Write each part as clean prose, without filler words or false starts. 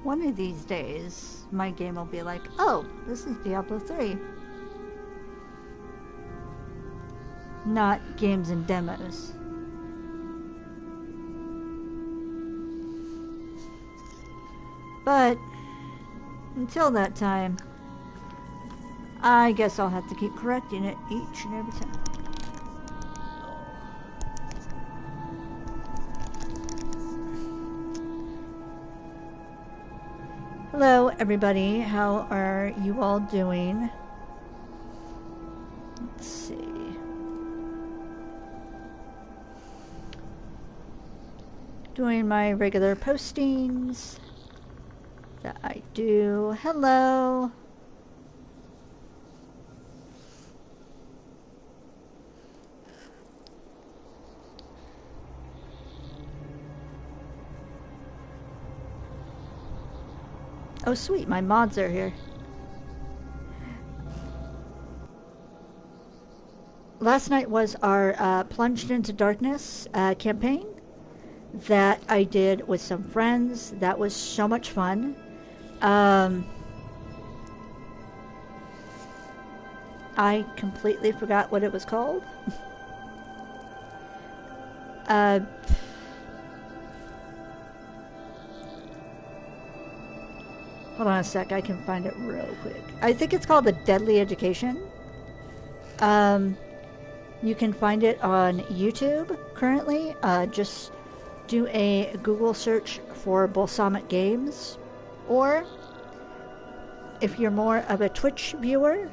one of these days, my game will be like, oh, this is Diablo 3. Not games and demos. But until that time, I guess I'll have to keep correcting it each and every time. Hello everybody, how are you all doing? Let's see. Doing my regular postings that I do. Hello. Oh sweet, my mods are here. Last night was our Plunged into Darkness campaign that I did with some friends. That was so much fun. I completely forgot what it was called. Hold on a sec, I can find it real quick. I think it's called The Deadly Education. You can find it on YouTube currently. Just do a Google search for BalsamicGames. Or, if you're more of a Twitch viewer,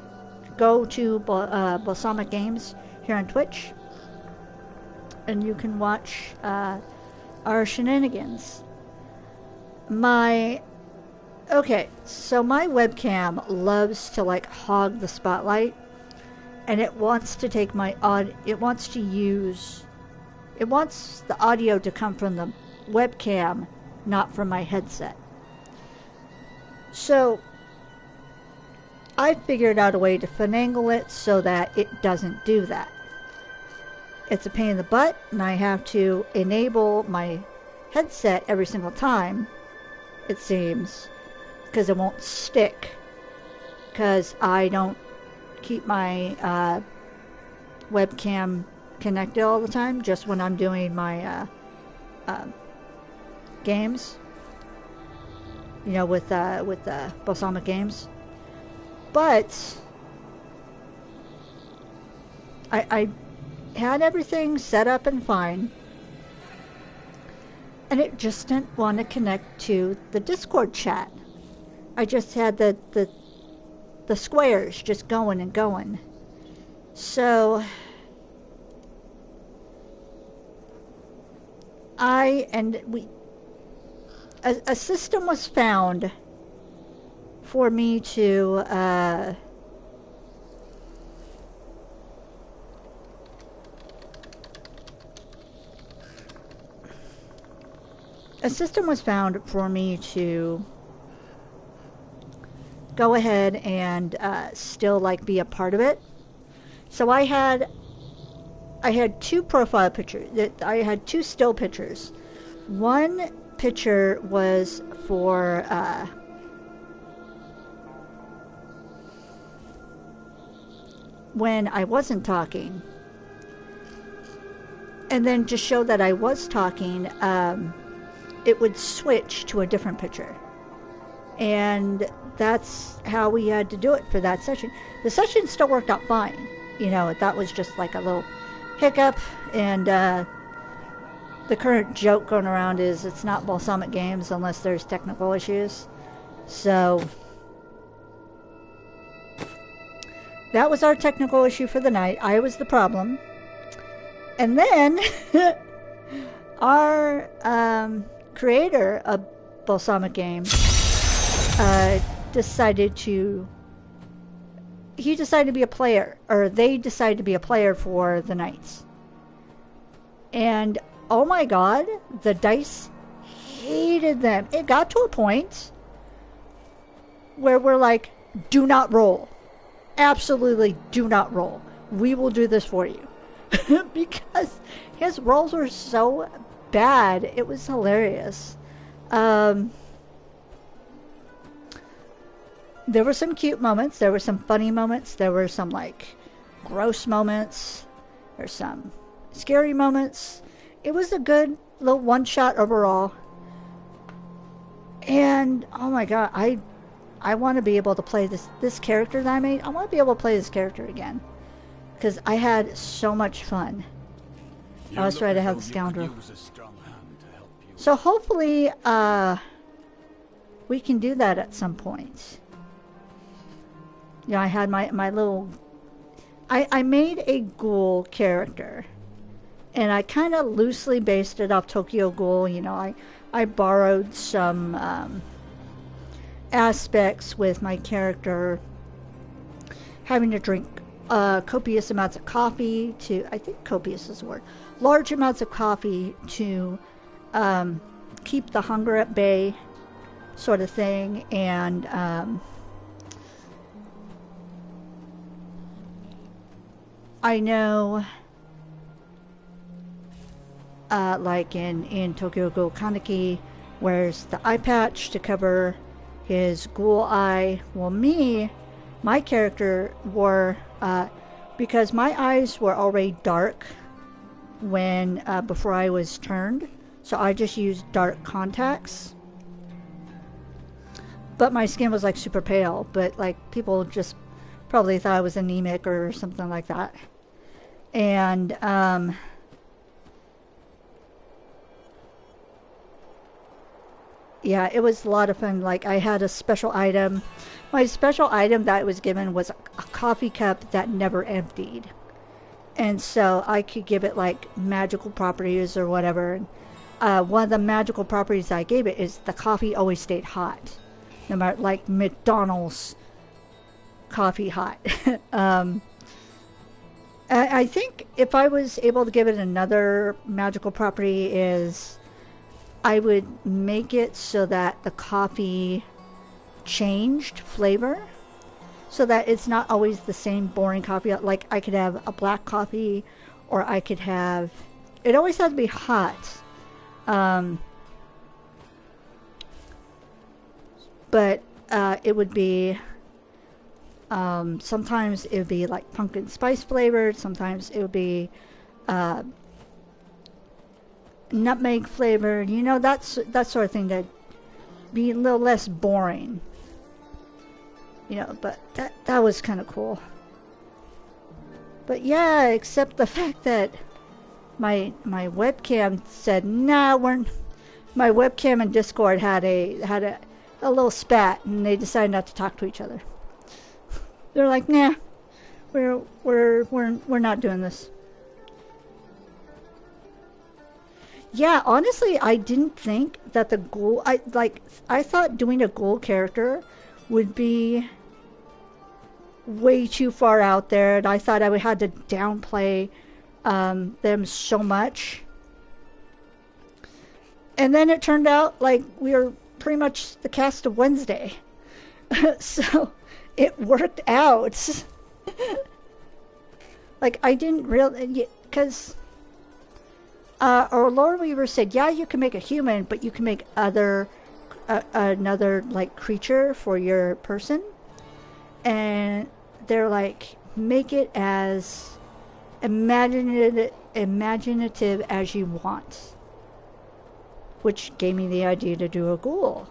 go to BalsamicGames here on Twitch. And you can watch our shenanigans. Okay, so my webcam loves to like hog the spotlight, and it wants to take it wants the audio to come from the webcam, not from my headset. So I figured out a way to finagle it so that it doesn't do that. It's a pain in the butt, and I have to enable my headset every single time, it seems, because it won't stick, because I don't keep my webcam connected all the time, just when I'm doing my games, you know, with Balsamic Games. But I had everything set up and fine, and it just didn't want to connect to the Discord chat. I just had the squares just going and going. So a system was found for me to go ahead and still like be a part of it. So I had two profile pictures. I had two still pictures. One picture was for when I wasn't talking, and then to show that I was talking, it would switch to a different picture. And that's how we had to do it for that session. The session still worked out fine. You know, that was just like a little hiccup. And the current joke going around is it's not Balsamic Games unless there's technical issues. So that was our technical issue for the night. I was the problem. And then our creator of Balsamic Games decided to be a player, or they decided to be a player for the Knights. And oh my god, the dice hated them. It got to a point where we're like, do not roll. Absolutely do not roll. We will do this for you. Because his rolls were so bad. It was hilarious. there were some cute moments, there were some funny moments, there were some like gross moments, there's some scary moments. It was a good little one shot overall. And oh my god, I want to be able to play this character that I made. I want to be able to play this character again because I had so much fun. I was trying to help the scoundrel. So hopefully, we can do that at some point. Yeah, I had my little... I made a ghoul character. And I kind of loosely based it off Tokyo Ghoul. You know, I borrowed some aspects with my character having to drink copious amounts of coffee to... I think copious is the word. Large amounts of coffee to keep the hunger at bay, sort of thing. And I know, like in Tokyo Ghoul Kaneki, wears the eye patch to cover his ghoul eye. Well, my character wore, because my eyes were already dark when before I was turned, so I just used dark contacts. But my skin was like super pale, but like people just probably thought I was anemic or something like that. And yeah, it was a lot of fun. Like I had a special item. My special item that I was given was a coffee cup that never emptied. And so I could give it like magical properties or whatever. One of the magical properties I gave it is the coffee always stayed hot. No matter, like McDonald's coffee hot. I think if I was able to give it another magical property is I would make it so that the coffee changed flavor. So that it's not always the same boring coffee. Like I could have a black coffee, or I could have... It always has to be hot. But it would be... sometimes it would be like pumpkin spice flavored. Sometimes it would be nutmeg flavored. You know, that sort of thing that be a little less boring. You know, but that was kind of cool. But yeah, except the fact that my webcam said, nah, my webcam and Discord had a little spat, and they decided not to talk to each other. They're like, nah, we're not doing this. Yeah, honestly, I didn't think that the ghoul... I thought doing a ghoul character would be way too far out there, and I thought I would have to downplay them so much. And then it turned out like we were pretty much the cast of Wednesday. So it worked out. Like I didn't really... Because... our Lord Weaver said, yeah, you can make a human, but you can make another like creature for your person. And they're like, make it as imaginative as you want. Which gave me the idea to do a ghoul.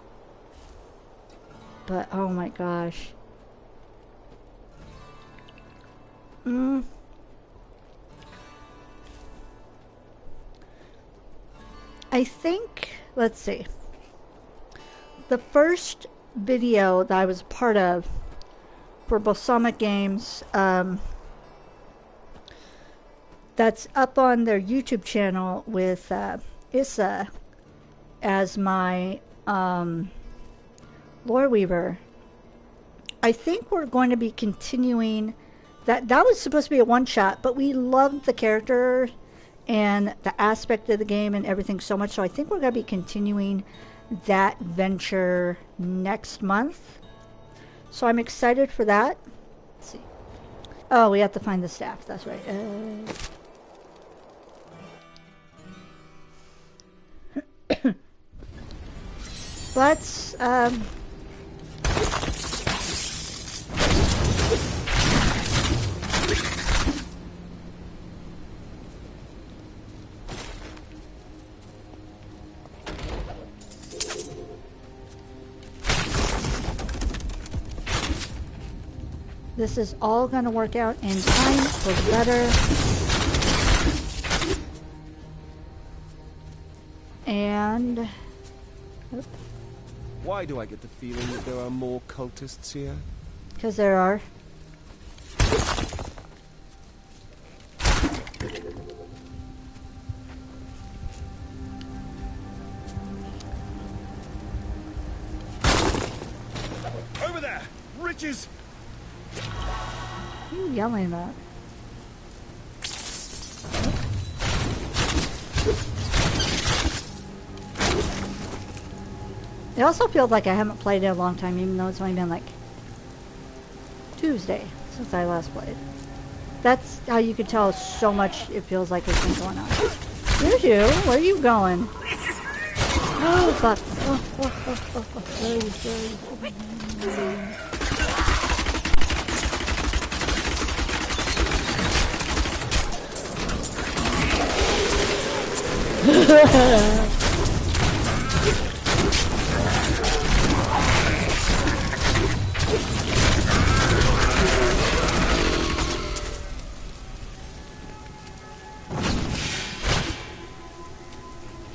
But oh my gosh. I think, let's see, the first video that I was part of for BalsamicGames, that's up on their YouTube channel with Issa as my lore weaver. I think we're going to be continuing that. That was supposed to be a one-shot, but we loved the character and the aspect of the game and everything so much, so I think we're going to be continuing that venture next month. So I'm excited for that. Let's see. Oh, we have to find the staff. That's right. But This is all going to work out in time for the better. And... Oops. Why do I get the feeling that there are more cultists here? Because there are. Over there! Riches! What are you yelling about? It also feels like I haven't played in a long time, even though it's only been like Tuesday since I last played. That's how you can tell so much it feels like it's been going on. Here's you. Where are you going? Oh, fuck.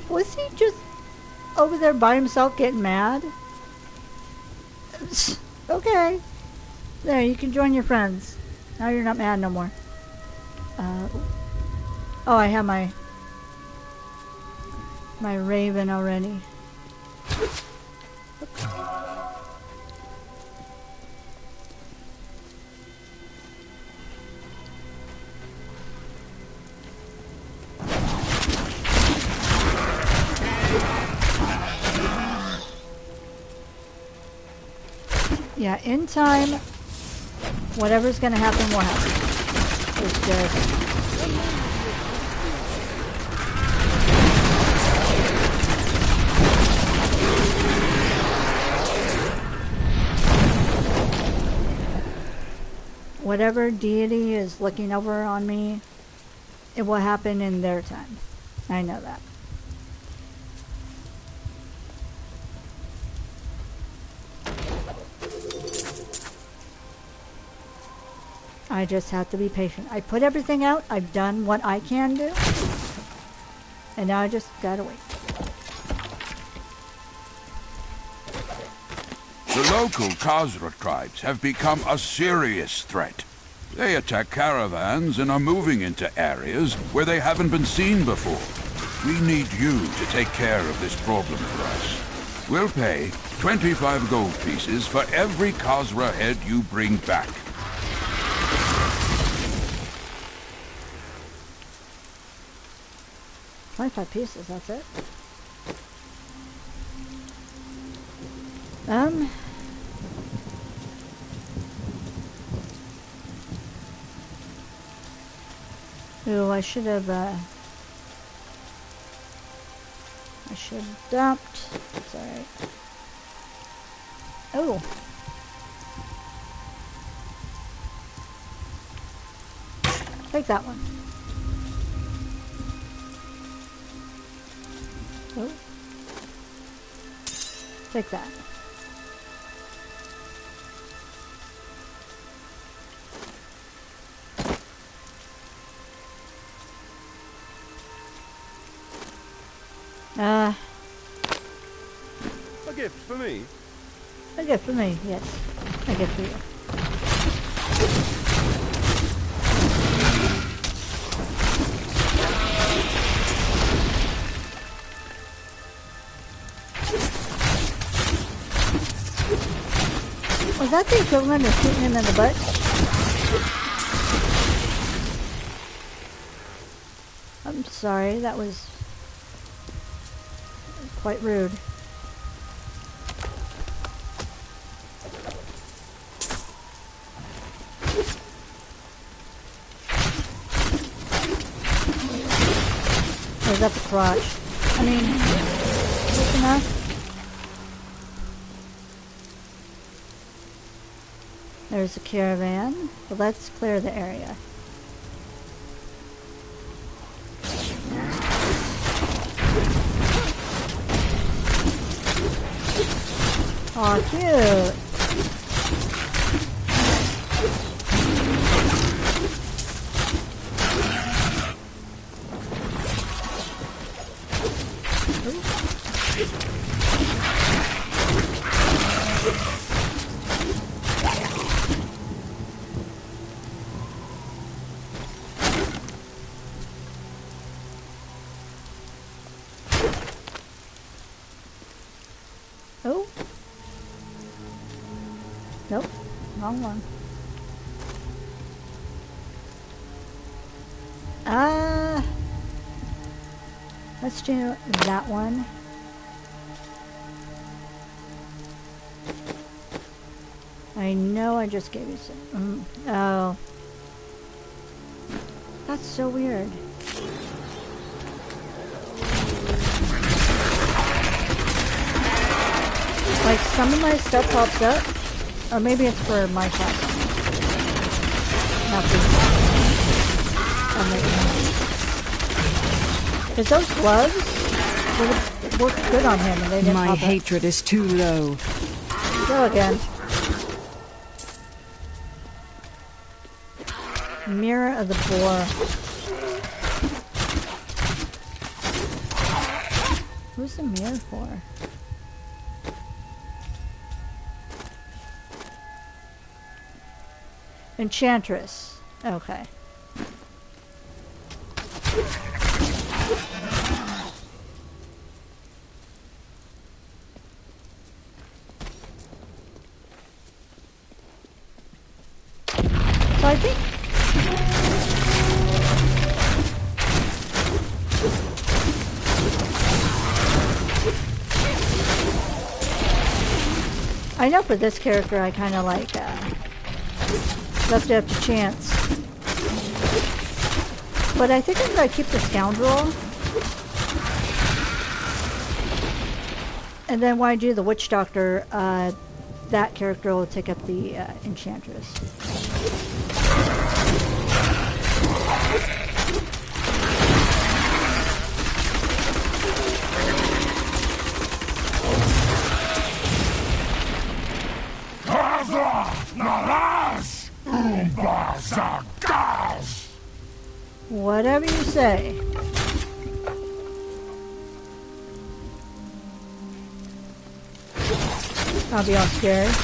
Was he just over there by himself getting mad? Okay. There, you can join your friends. Now you're not mad no more. Oh, I have my raven already. Yeah, in time, whatever's gonna happen will happen. It's just... whatever deity is looking over on me, it will happen in their time. I know that. I just have to be patient. I put everything out. I've done what I can do. And now I just gotta wait. The local Khazra tribes have become a serious threat. They attack caravans and are moving into areas where they haven't been seen before. We need you to take care of this problem for us. We'll pay 25 gold pieces for every Khazra head you bring back. 25 pieces, that's it. Ooh, I should have dumped. It's alright. Oh. Take that one. Oh. Take that. A gift for me? A gift for me, yes. A gift for you. Was that the equivalent of shooting him in the butt? I'm sorry, that was quite rude. There's up the crotch. I mean, close enough. There's a caravan, but let's clear the area. Aw, cute. Nope, wrong one. Let's do that one. I know I just gave you some. Oh. That's so weird. Like, some of my stuff pops up. Or maybe it's for my class. Not for because those gloves would have worked good on him and they didn't My pop hatred is too low. up. Go again. Mirror of the Boar. Who's the mirror for? Enchantress. Okay. So I think I know for this character I kind of like left it up to chance. But I think I'm going to keep the Scoundrel. And then when I do the Witch Doctor, that character will take up the Enchantress. Whatever you say. I'll be all scared.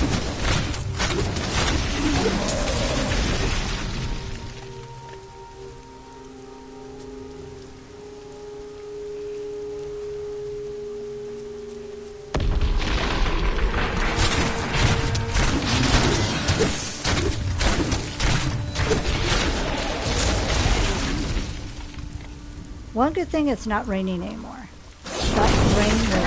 One good thing, it's not raining anymore. But rain will.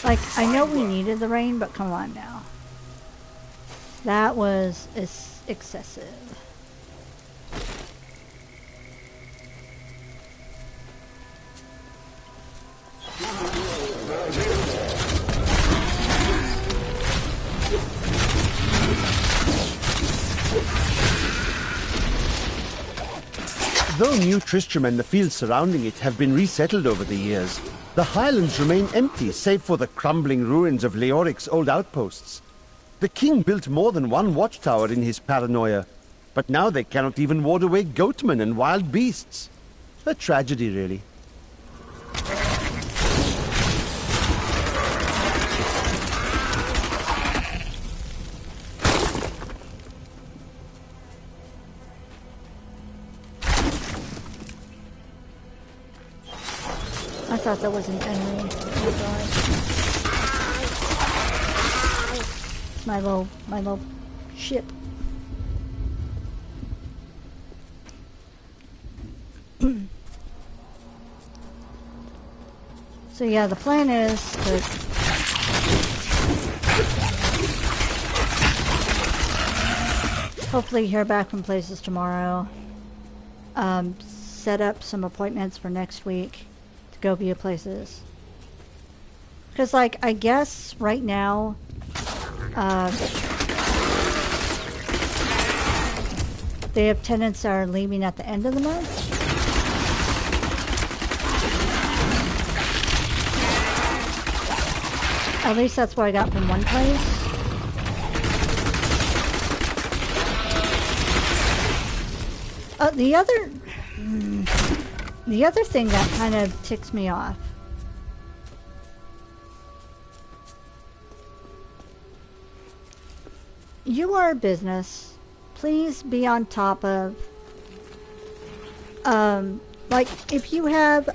Like, I know we needed the rain, but come on now. That was excessive. Though New Tristram and the fields surrounding it have been resettled over the years, the highlands remain empty save for the crumbling ruins of Leoric's old outposts. The king built more than one watchtower in his paranoia, but now they cannot even ward away goatmen and wild beasts. A tragedy, really. I thought that was an enemy. Oh god. My little ship. So yeah, the plan is to hopefully hear back from places tomorrow. Set up some appointments for next week to go view places. Because, like, I guess right now, they have tenants that are leaving at the end of the month. At least that's what I got from one place. The other thing that kind of ticks me off you are a business. Please be on top of, like, if you have,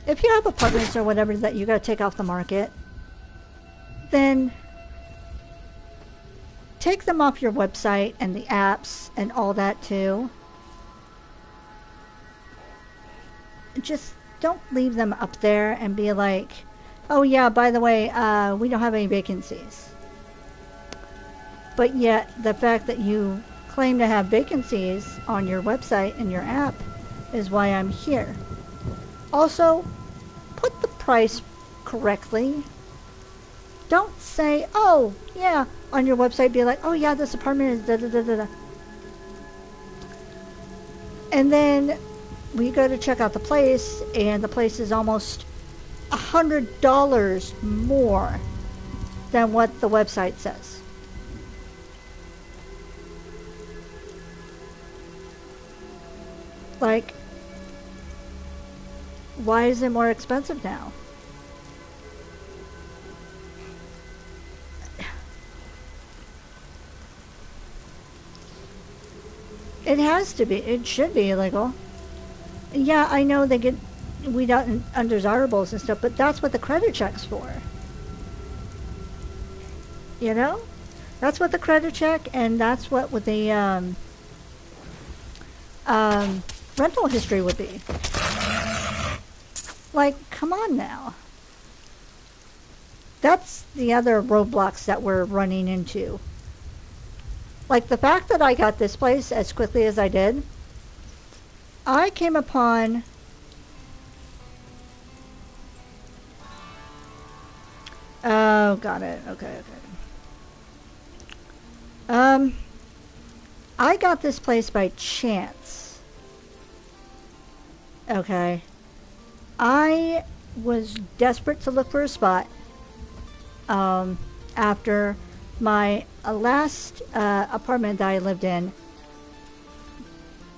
if you have apartments or whatever that you gotta take off the market, then take them off your website and the apps and all that too. Just don't leave them up there and be like, oh yeah, by the way, we don't have any vacancies. But yet, the fact that you claim to have vacancies on your website and your app is why I'm here. Also, put the price correctly. Don't say, oh, yeah, on your website, be like, oh yeah, this apartment is da-da-da-da-da. And then we go to check out the place, and the place is almost $100 more than what the website says. Like, why is it more expensive now? It has to be. It should be illegal. Yeah, I know they get weed out in undesirables and stuff, but that's what the credit check's for. You know? That's what the credit check, and that's what with the rental history would be. Like, come on now. That's the other roadblocks that we're running into. Like, the fact that I got this place as quickly as I did, I came upon oh, got it. Okay. I got this place by chance. Okay. I was desperate to look for a spot after my last apartment that I lived in.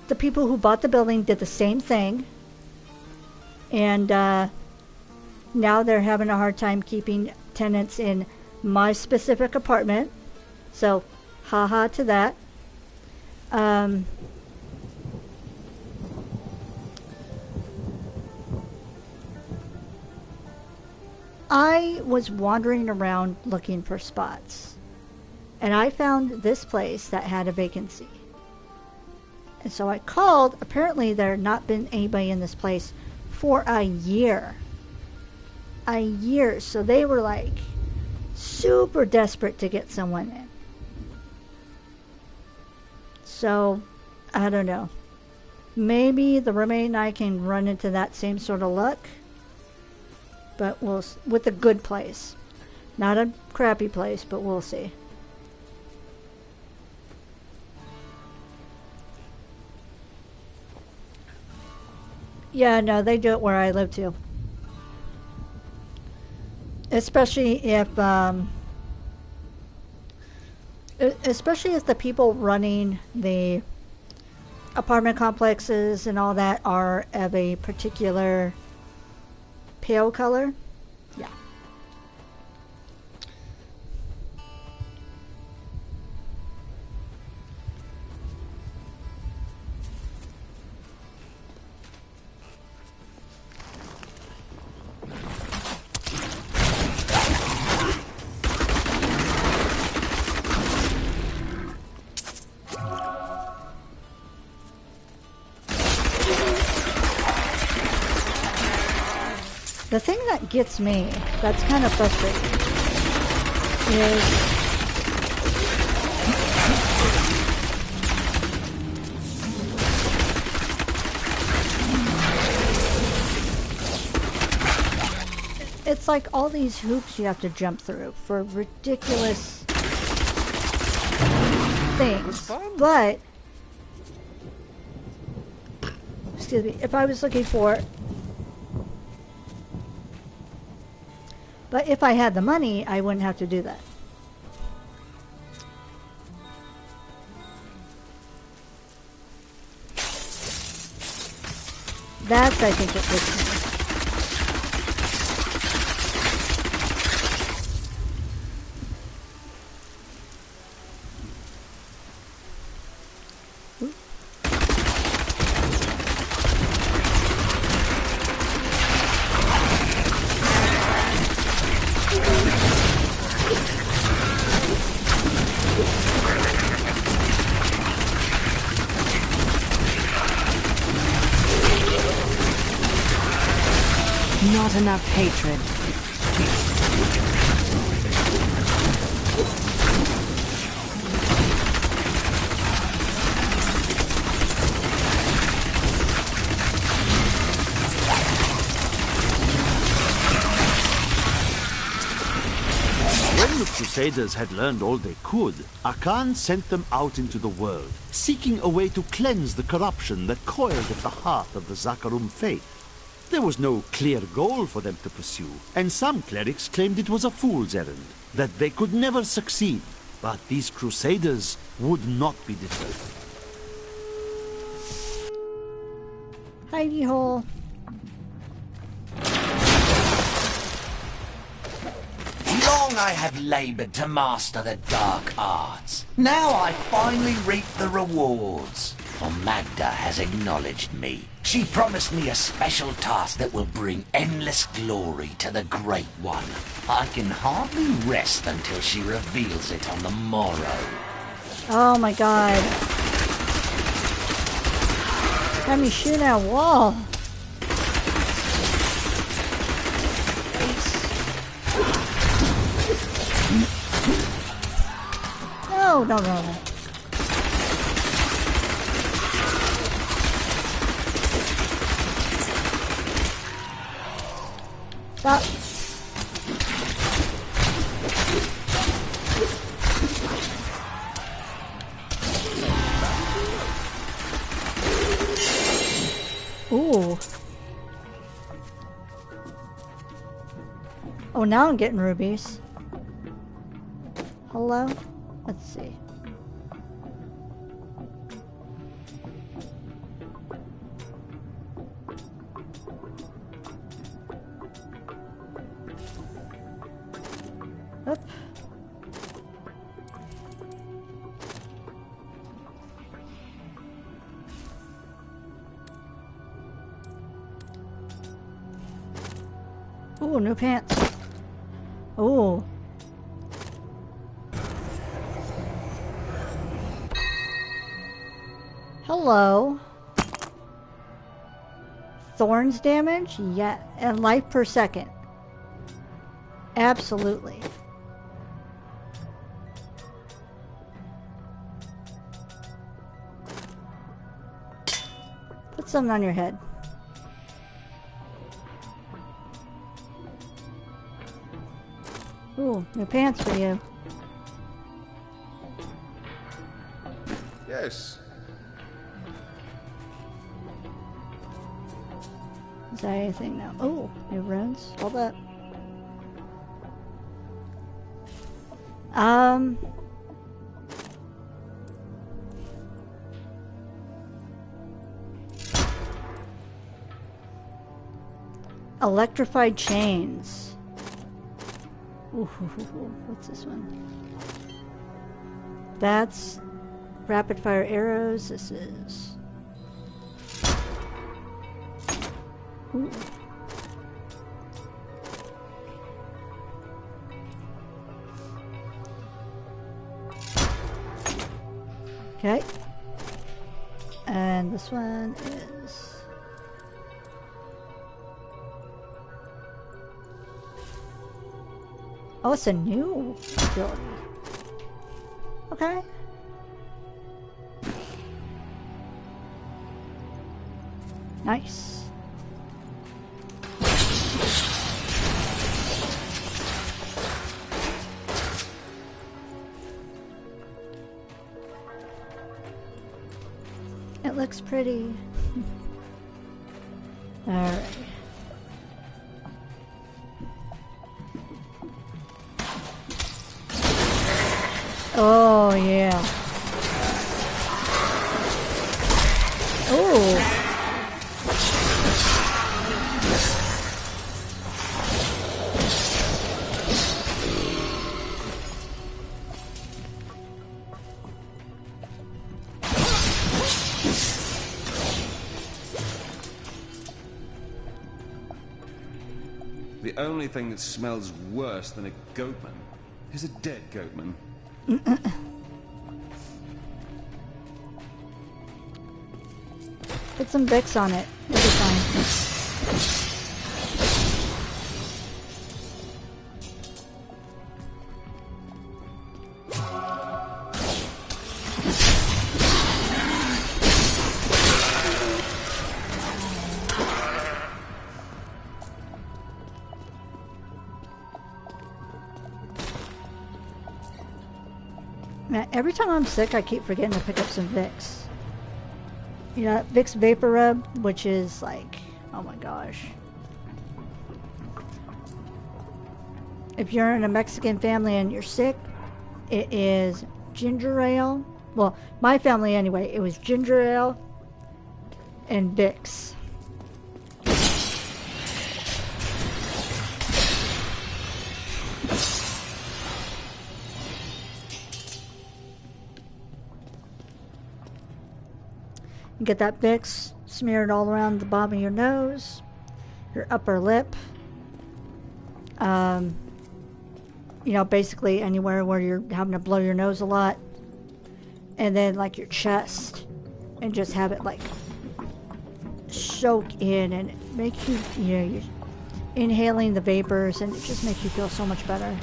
The people who bought the building did the same thing, and now they're having a hard time keeping tenants in my specific apartment. So, haha to that. I was wandering around looking for spots, and I found this place that had a vacancy. And so I called. Apparently there had not been anybody in this place for a year. A year. So they were like super desperate to get someone in. So, I don't know. Maybe the roommate and I can run into that same sort of luck. But we'll, with a good place. Not a crappy place, but we'll see. Yeah, no, they do it where I live too. Especially if the people running the apartment complexes and all that are of a particular pale color. Yeah. The thing that gets me, that's kind of frustrating, is it's like all these hoops you have to jump through for ridiculous things. But, excuse me, if I was looking for... But if I had the money, I wouldn't have to do that. That's, I think, what gets me. Not enough hatred. When the Crusaders had learned all they could, Akan sent them out into the world, seeking a way to cleanse the corruption that coiled at the heart of the Zakarum faith. There was no clear goal for them to pursue, and some clerics claimed it was a fool's errand, that they could never succeed. But these Crusaders would not be deterred. Hidey hole. Long I have labored to master the dark arts. Now I finally reap the rewards. For Magda has acknowledged me. She promised me a special task that will bring endless glory to the Great One. I can hardly rest until she reveals it on the morrow. Oh my god. Have me shoot at a wall. No, no, no, no. Stop. Ooh. Oh, now I'm getting rubies. Hello? Let's see. Oop. Ooh, new pants. Ooh. Hello. Thorns damage? Yeah. And life per second. Absolutely. Put something on your head. Ooh, new pants for you. Yes. Is that anything now? Oh, new runes. Hold up. Electrified chains. Ooh, what's this one? That's rapid fire arrows. This is. Ooh. Okay. And this one is. Oh, it's a new ability. Okay. Nice. It looks pretty. Alright. Oh, yeah. Oh. The only thing that smells worse than a goatman is a dead goatman. Put some Vicks on it. It'll be fine. Man, every time I'm sick, I keep forgetting to pick up some Vicks. You know, Vicks Vapor Rub, which is like, oh my gosh. If you're in a Mexican family and you're sick, it is ginger ale. Well, my family anyway, it was ginger ale and Vicks. You get that Vicks smeared all around the bottom of your nose, your upper lip, you know, basically anywhere where you're having to blow your nose a lot, and then like your chest, and just have it like soak in and make you, you know, you're inhaling the vapors, and it just makes you feel so much better.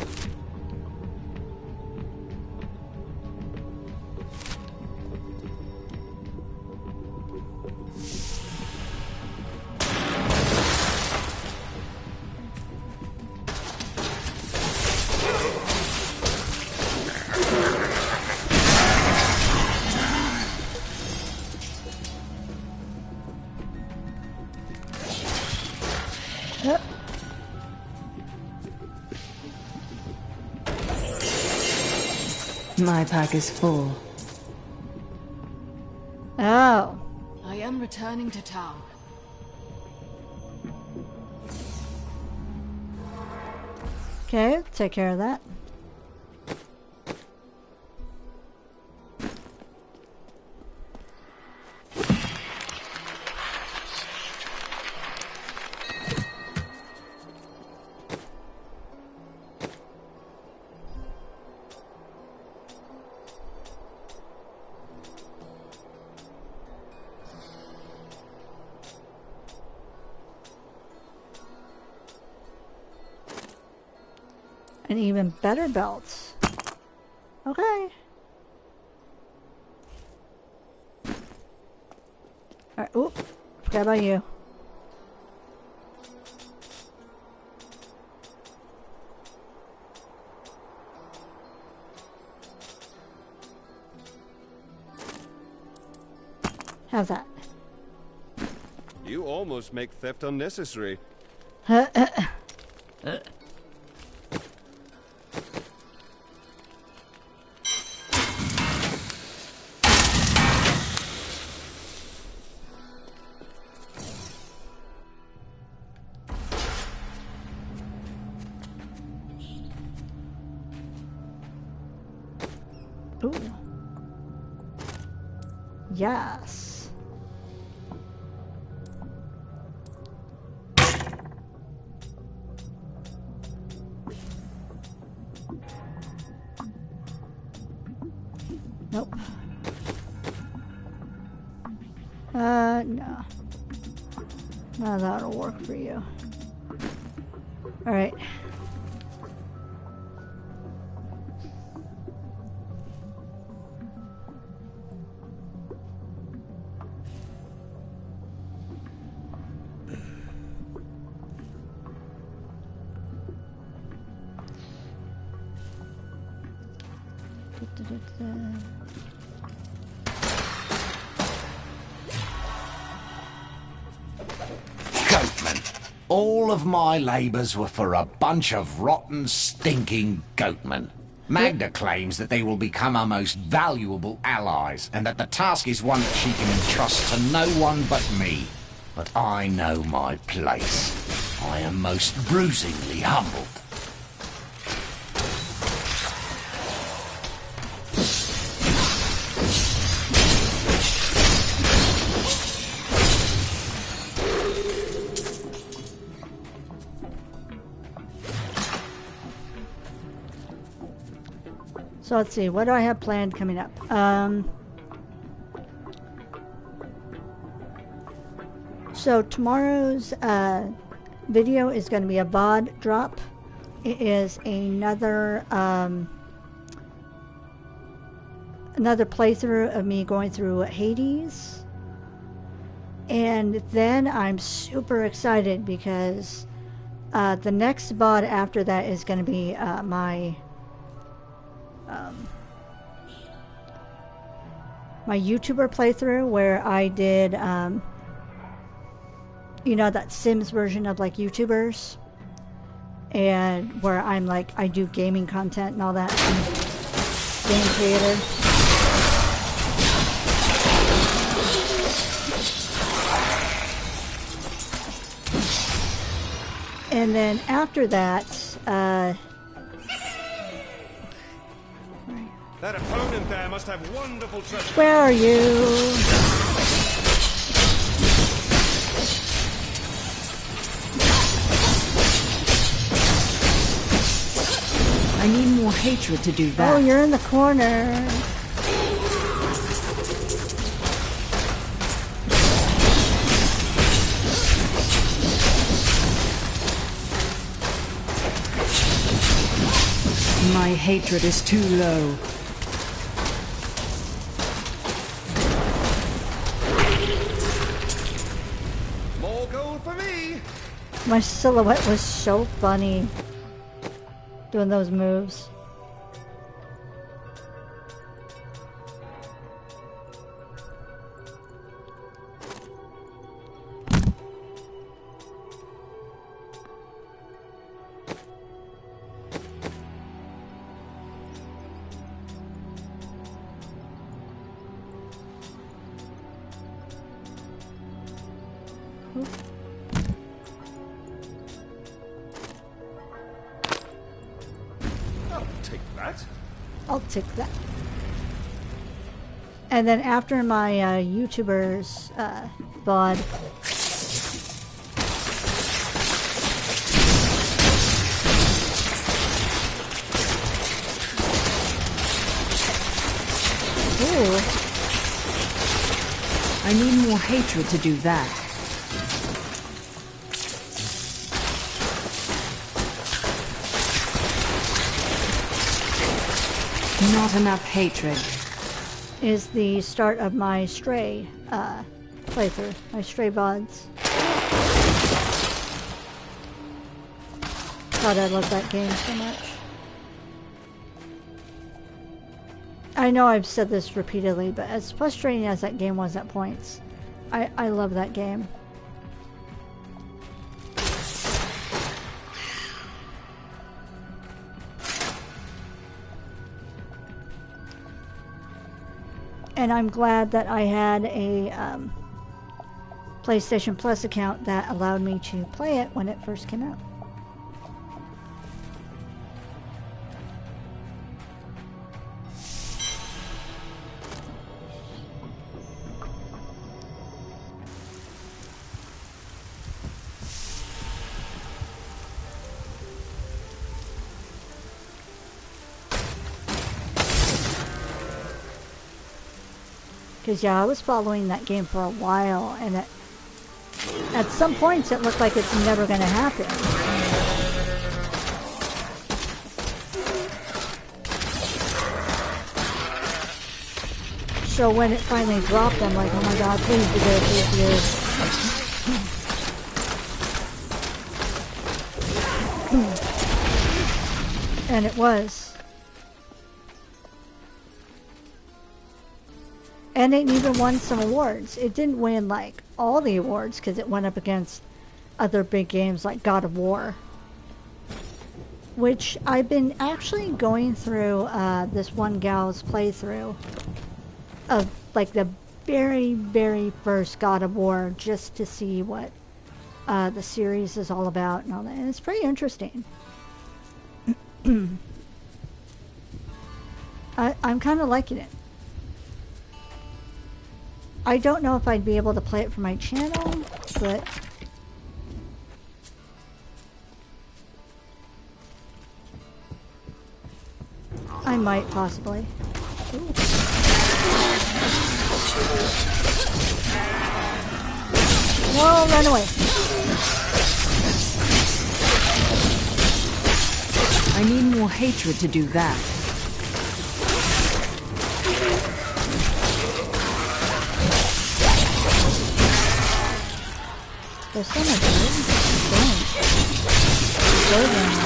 My pack is full. Oh. I am returning to town. Okay, take care of that. An even better belt. Okay. Alright, oop. Forgot about you. How's that? You almost make theft unnecessary. Ooh. Yes. Nope. No. No, that'll work for you. Alright. Goatmen. All of my labours were for a bunch of rotten, stinking goatmen. Magda claims that they will become our most valuable allies, and that the task is one that she can entrust to no one but me. But I know my place. I am most bruisingly humbled. So let's see, what do I have planned coming up? So tomorrow's video is going to be a VOD drop. It is another another playthrough of me going through Hades. And then I'm super excited because the next VOD after that is going to be my my YouTuber playthrough where I did, you know, that Sims version of like YouTubers, and where I'm like, I do gaming content and all that. Game creator. And then after that, That opponent there must have wonderful treasure. where are you? I need more hatred to do that. Oh, you're in the corner. My hatred is too low. More gold for me. My silhouette was so funny doing those moves. I'll take that. And then after my YouTubers VOD, ooh, I need more hatred to do that. Not enough hatred. is the start of my Stray playthrough, my Stray VODs. God, I love that game so much. I know I've said this repeatedly, but as frustrating as that game was at points, I love that game. And I'm glad that I had a PlayStation Plus account that allowed me to play it when it first came out. Because, yeah, I was following that game for a while, and at some points it looked like it's never going to happen. So when it finally dropped, I'm like, oh my god, please be good, please be good. And it was. And it even won some awards. It didn't win like all the awards because it went up against other big games like God of War, which I've been actually going through this one gal's playthrough of like the very, very first God of War just to see what the series is all about and all that. And it's pretty interesting. I'm kind of liking it. I don't know if I'd be able to play it for my channel, but I might possibly. Ooh. Whoa, run away. I need more hatred to do that. There's so much damage.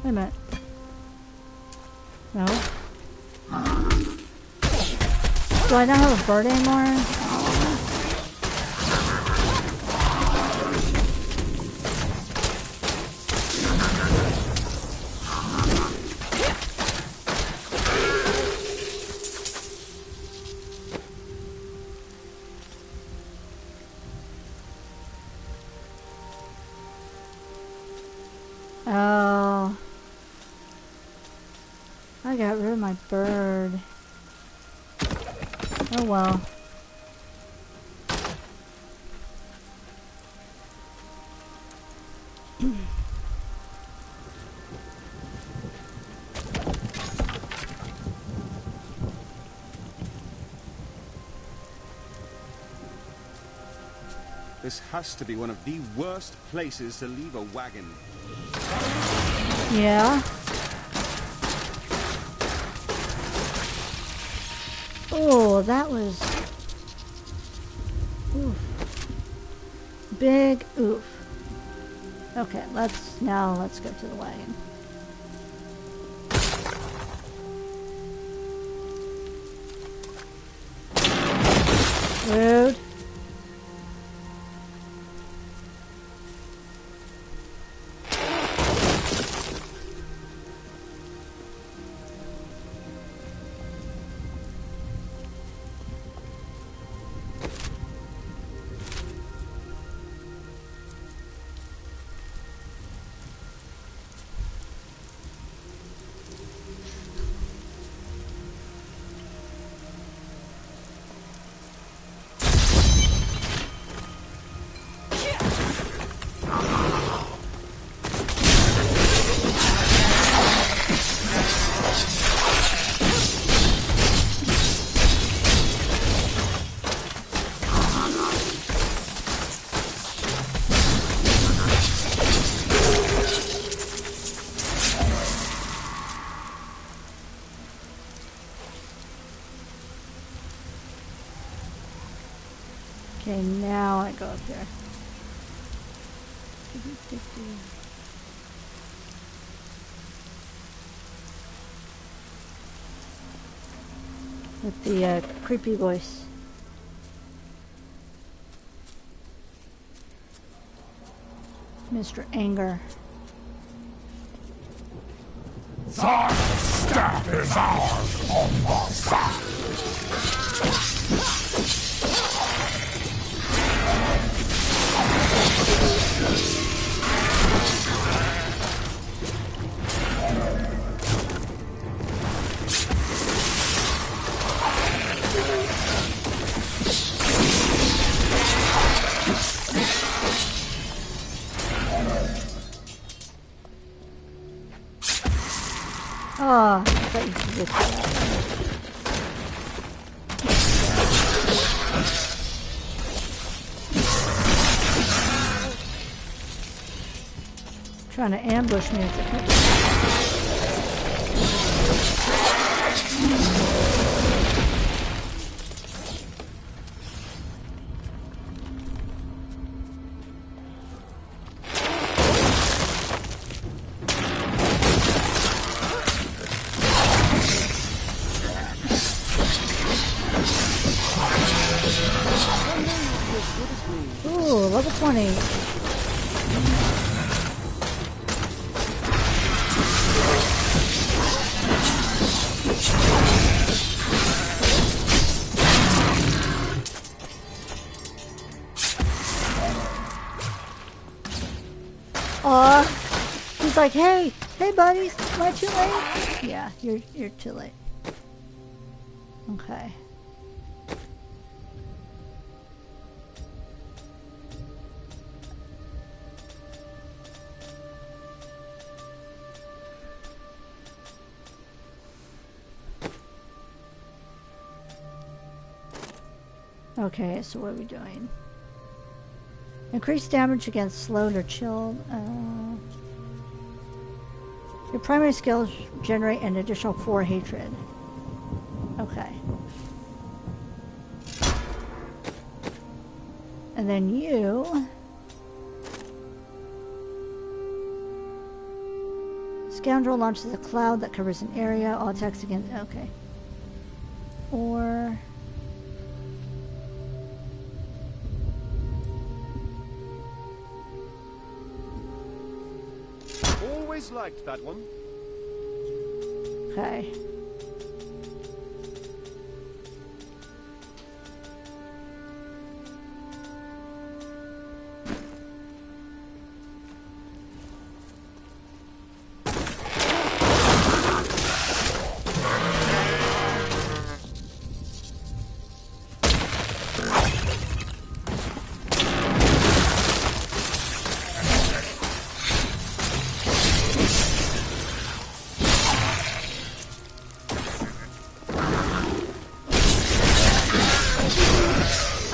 Wait a minute. No. Do I not have a bird anymore? Oh. I got rid of my bird. Oh well. This has to be one of the worst places to leave a wagon. Yeah. Oh, that was... Oof. Big oof. Okay, let's go to the wagon. Rude. Okay, now I go up here. With the creepy voice. Mr. Anger. The step is ours on the side. Oh, I thought you could get that. Trying to ambush me with the... Ooh, level 20. He's like, hey buddies, am I too late? Yeah, you're too late. Okay. Okay, so what are we doing? Increase damage against slowed or chilled. Your primary skills generate an additional 4 hatred. Okay. And then you... Scoundrel launches a cloud that covers an area. All attacks against... Okay. Or... Always liked that one. Okay.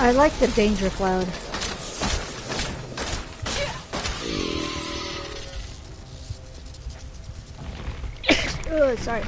I like the danger cloud. Oh, sorry.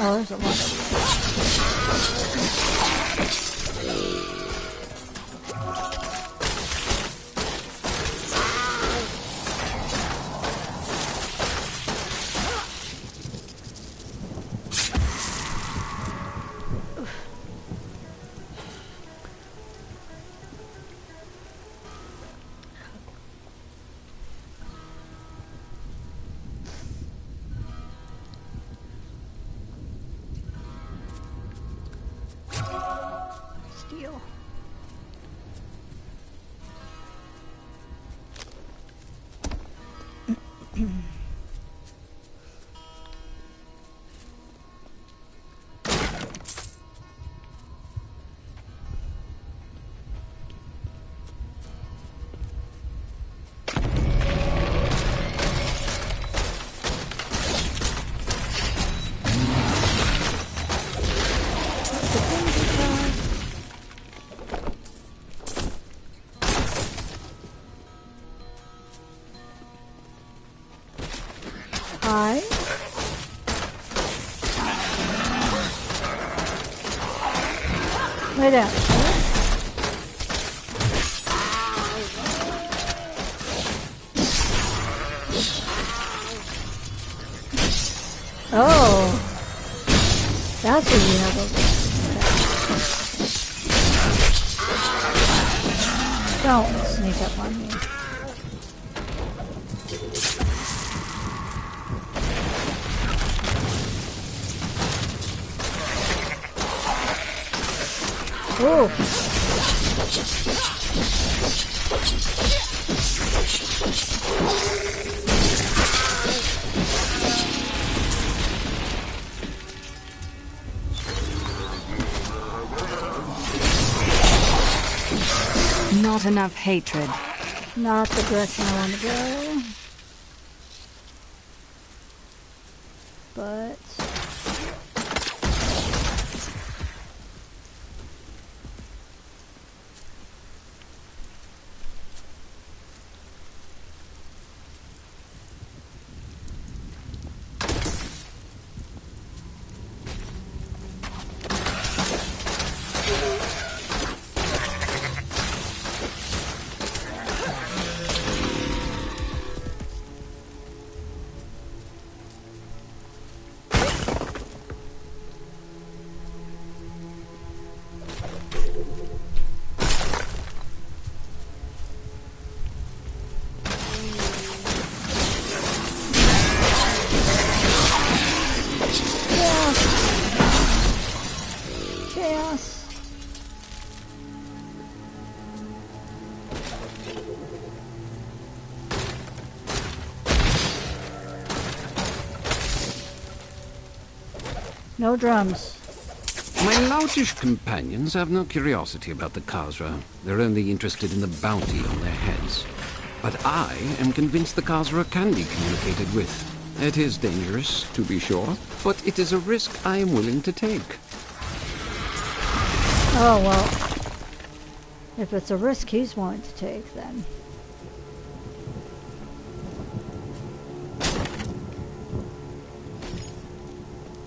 Oh, there's a lot of... steel. Hi. Lay down. Oh, that's what you have over there. Don't sneak up on me. Oh. Not enough hatred. Not the direction I want to go. But... Chaos. No drums. My loutish companions have no curiosity about the Khazra. They're only interested in the bounty on their heads. But I am convinced the Khazra can be communicated with. It is dangerous, to be sure, but it is a risk I am willing to take. Oh, well. If it's a risk he's willing to take, then...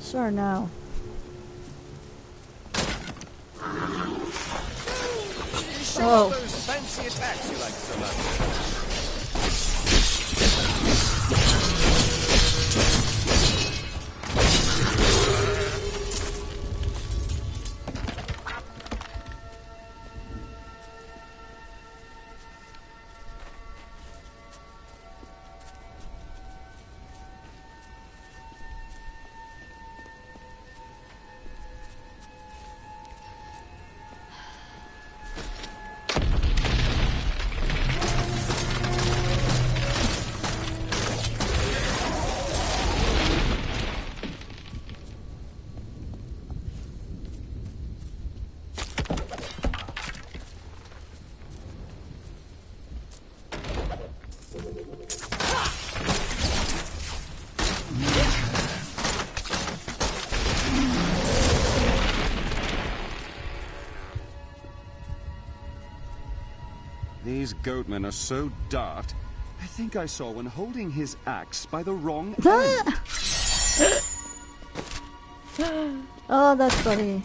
Sure, no. Oh. Those fancy attacks you like so much. These goatmen are so daft. I think I saw one holding his axe by the wrong end. Oh, that's funny.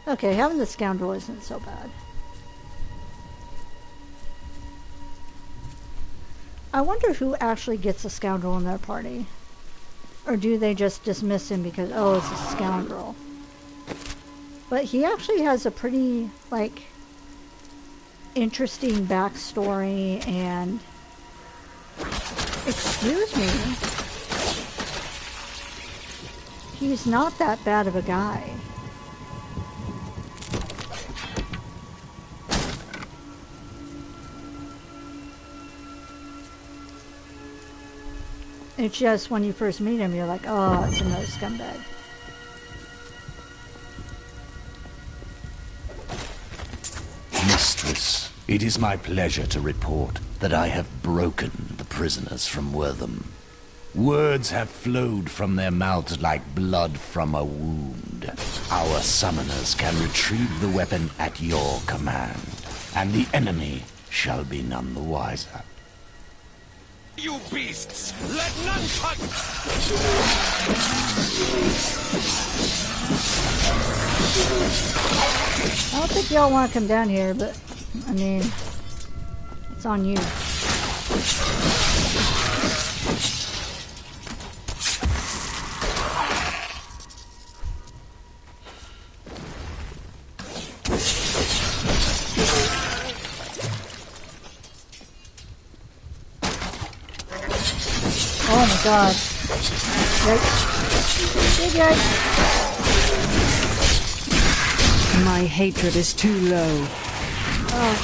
Okay, having the scoundrel isn't so bad. I wonder who actually gets a scoundrel in their party. Or do they just dismiss him because, oh, it's a scoundrel? But he actually has a pretty, like, interesting backstory and... Excuse me? He's not that bad of a guy. It's just when you first meet him, you're like, oh, it's another scumbag. Mistress, it is my pleasure to report that I have broken the prisoners from Wortham. Words have flowed from their mouths like blood from a wound. Our summoners can retrieve the weapon at your command, and the enemy shall be none the wiser. You beasts! Let none touch! I don't think y'all want to come down here, but, I mean, it's on you. Oh my god. Yikes. Yikes. My hatred is too low. Oh.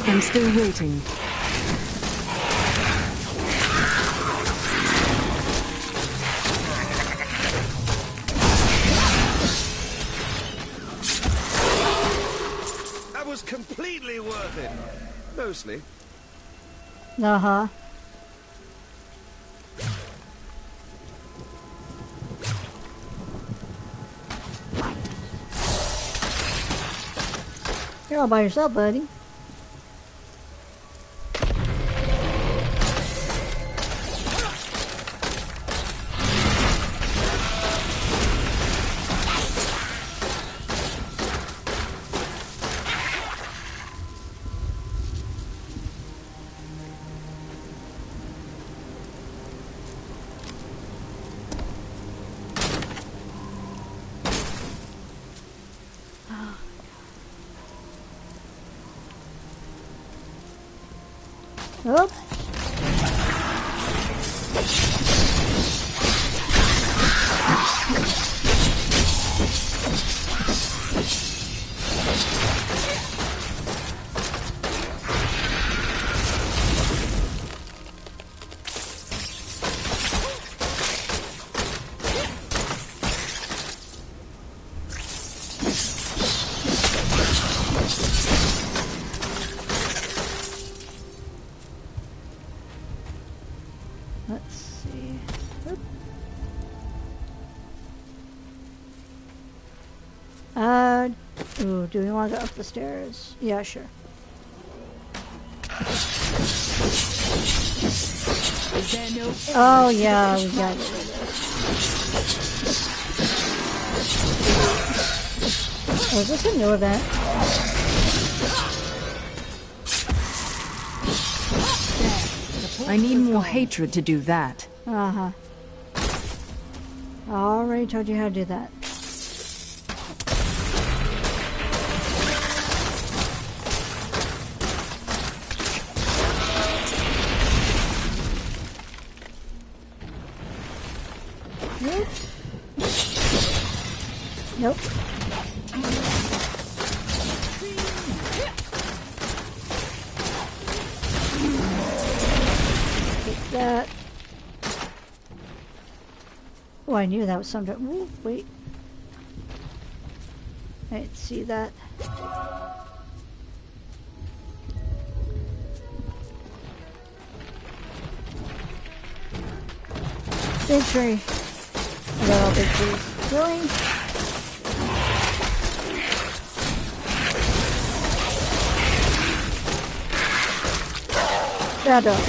I'm still waiting. Completely worth it. Mostly. Uh-huh. You're all by yourself, buddy. Oh. Let's see. Oop. Ooh, do we want to go up the stairs? Yeah, sure. Is there no Oh, yeah, we got it. Oh, is this a new event? I need more hatred to do that. Uh-huh. I already told you how to do that. Nope. Nope. Take that. Oh, I knew that was something. Ooh, wait. I didn't see that. Big tree. I got all big trees. Really? That up.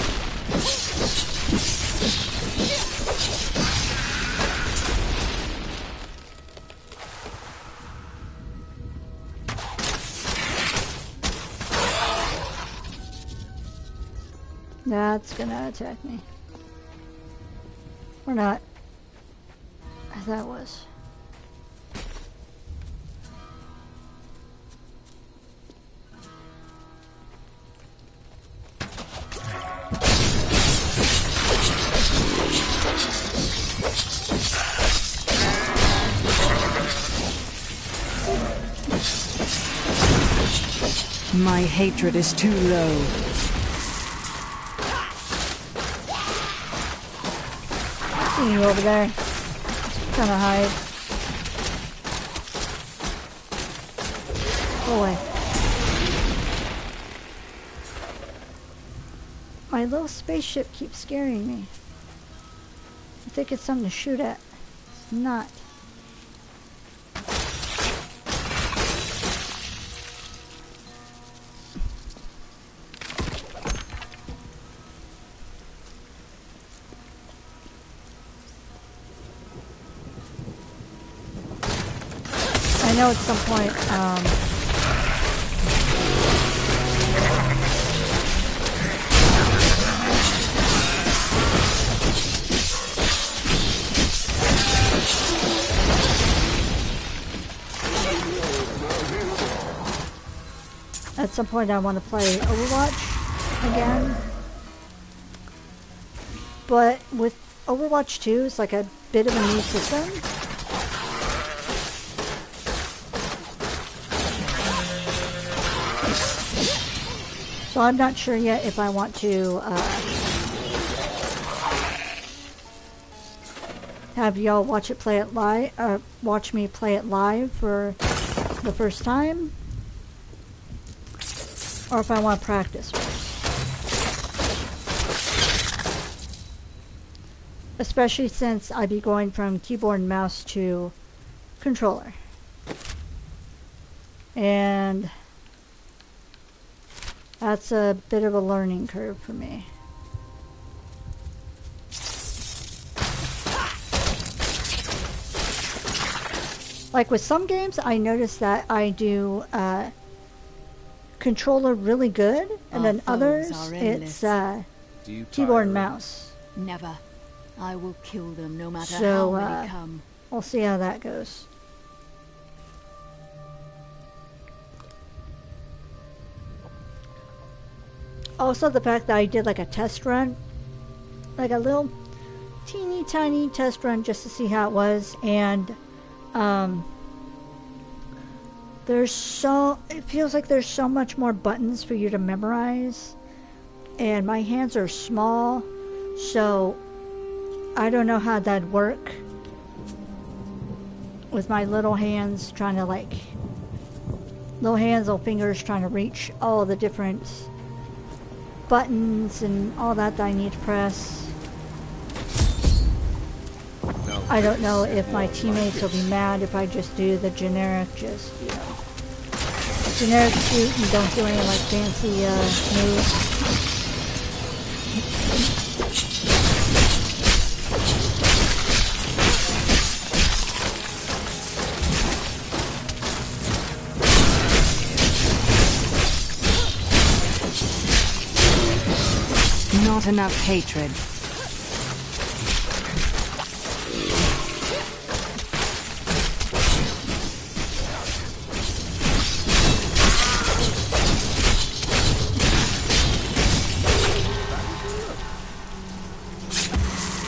That's gonna attack me. Or not. That was. My hatred is too low. See you over there. Trying to hide. Go away. My little spaceship keeps scaring me. I think it's something to shoot at. It's not. I know at some point, I want to play Overwatch again. But with Overwatch 2, it's like a bit of a new system. So I'm not sure yet if I want to have y'all watch me play it live for the first time, or if I want to practice first. Especially since I'd be going from keyboard and mouse to controller. And that's a bit of a learning curve for me. Like with some games, I notice that I do controller really good, and then others, it's keyboard and mouse. Never. I will kill them no matter So, how many come. We'll see how that goes. Also, the fact that I did like a test run, like a little teeny tiny test run just to see how it was, and it feels like there's so much more buttons for you to memorize, and my hands are small, so I don't know how that'd work with my little hands trying to little fingers trying to reach all the different buttons and all that I need to press. I don't know if my teammates will be mad if I just do the generic, generic shoot and don't do any like fancy moves. Not enough hatred.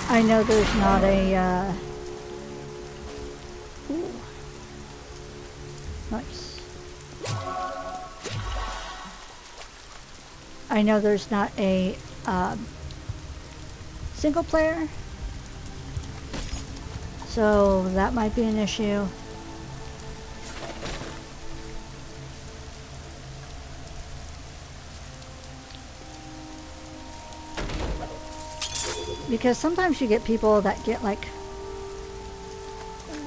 I know there's not a, ooh. Nice. I know there's not a, single player, so that might be an issue. Because sometimes you get people that get like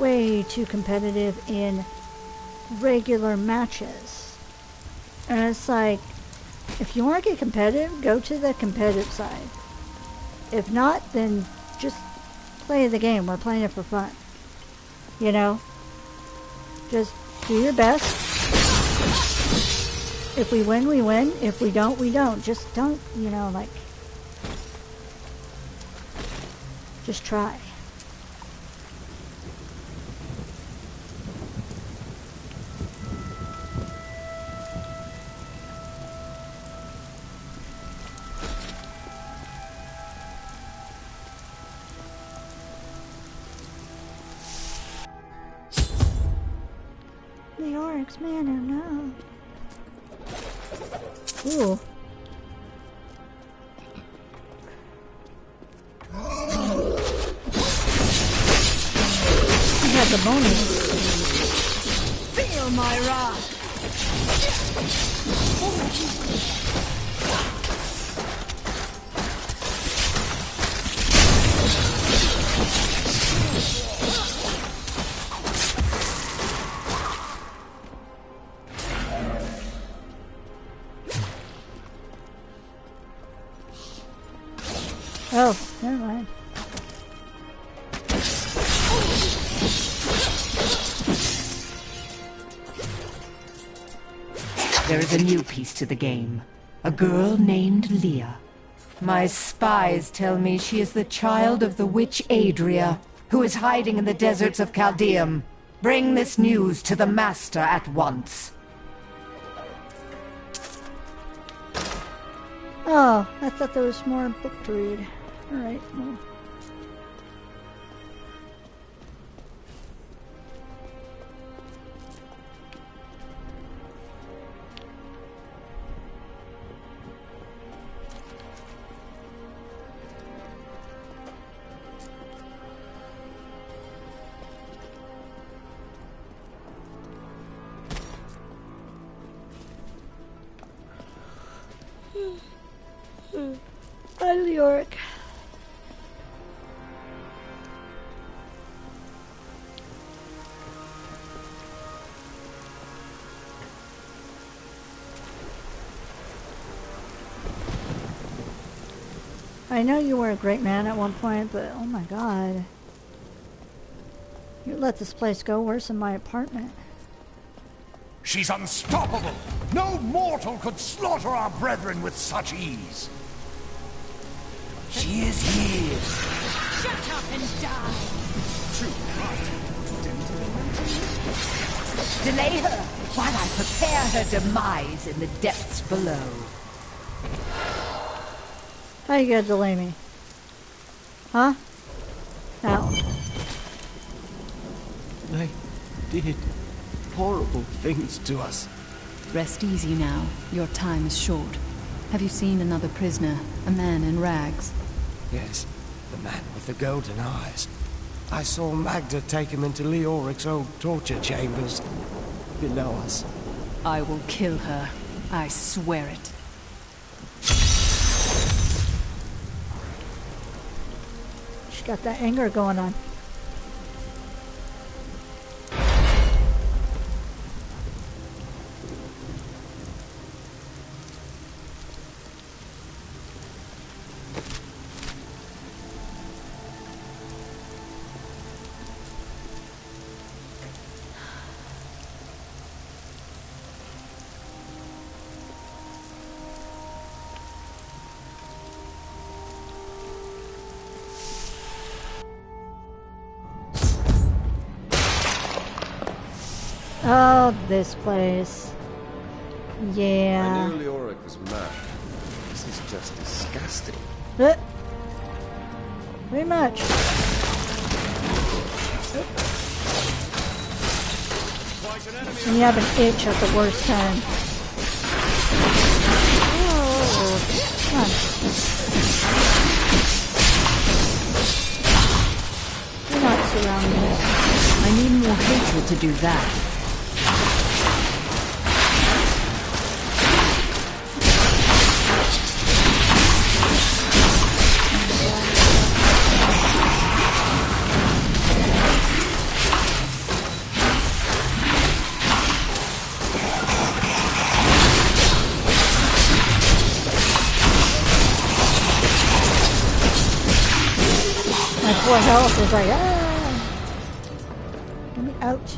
way too competitive in regular matches. And it's like, if you want to get competitive, go to the competitive side. If not, then just play the game. We're playing it for fun. You know? Just do your best. If we win, we win. If we don't, we don't. Just don't, you know, like... Just try. The Oryx Manor, no. Ooh. I had the bonus. Feel my wrath. Oh, never mind. There is a new piece to the game. A girl named Leah. My spies tell me she is the child of the witch Adria, who is hiding in the deserts of Chaldeum. Bring this news to the Master at once. Oh, I thought there was more book to read. Alright, well. Hi, Leoric. I know you were a great man at one point, but oh my god. You let this place go worse than my apartment. She's unstoppable! No mortal could slaughter our brethren with such ease! She is here! Shut up and die! True right. Delay her while I prepare her demise in the depths below. How you gonna delay me? Huh? Now. They did horrible things to us. Rest easy now. Your time is short. Have you seen another prisoner? A man in rags? Yes, the man with the golden eyes. I saw Magda take him into Leoric's old torture chambers below us. I will kill her. I swear it. She got that anger going on. Oh, this place. Yeah. I knew Leoric was mad. This is just disgusting. Pretty much. And you have an itch at the worst time. Oh, come on. You're not surrounding it. I need more hatred to do that. My poor health is like, ah! Get me out.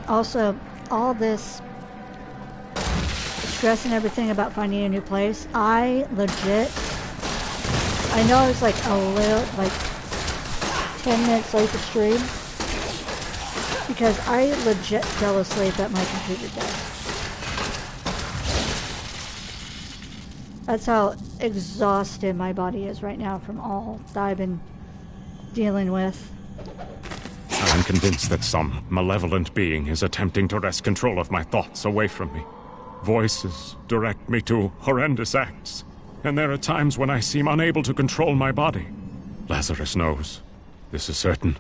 Also, all this stress and everything about finding a new place, I know it's like a little, like 10 minutes late to stream, because I legit fell asleep at my computer desk. That's how exhausted my body is right now from all that I've been dealing with. I'm convinced that some malevolent being is attempting to wrest control of my thoughts away from me. Voices direct me to horrendous acts, and there are times when I seem unable to control my body. Lazarus knows. This is certain.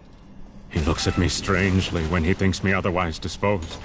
He looks at me strangely when he thinks me otherwise disposed.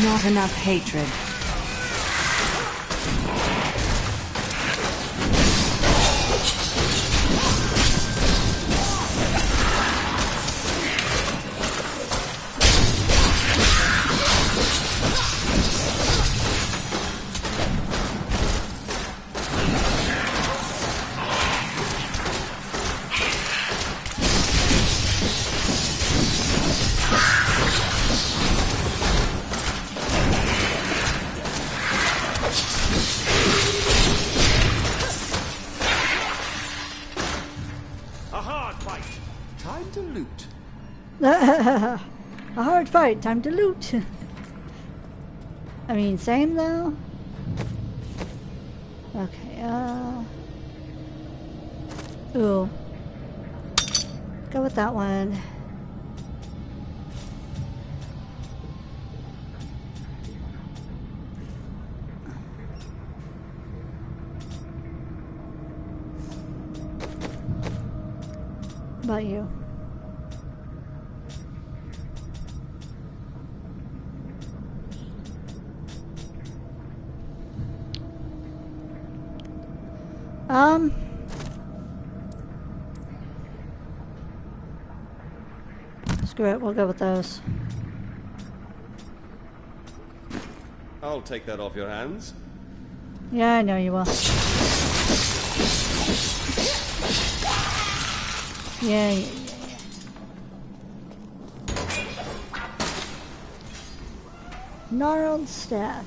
Not enough hatred. A hard fight, time to loot. I mean, same though. Okay, ooh. Go with that one. about you? Screw it, we'll go with those. I'll take that off your hands. Yeah, I know you will. Yeah. Gnarled staff.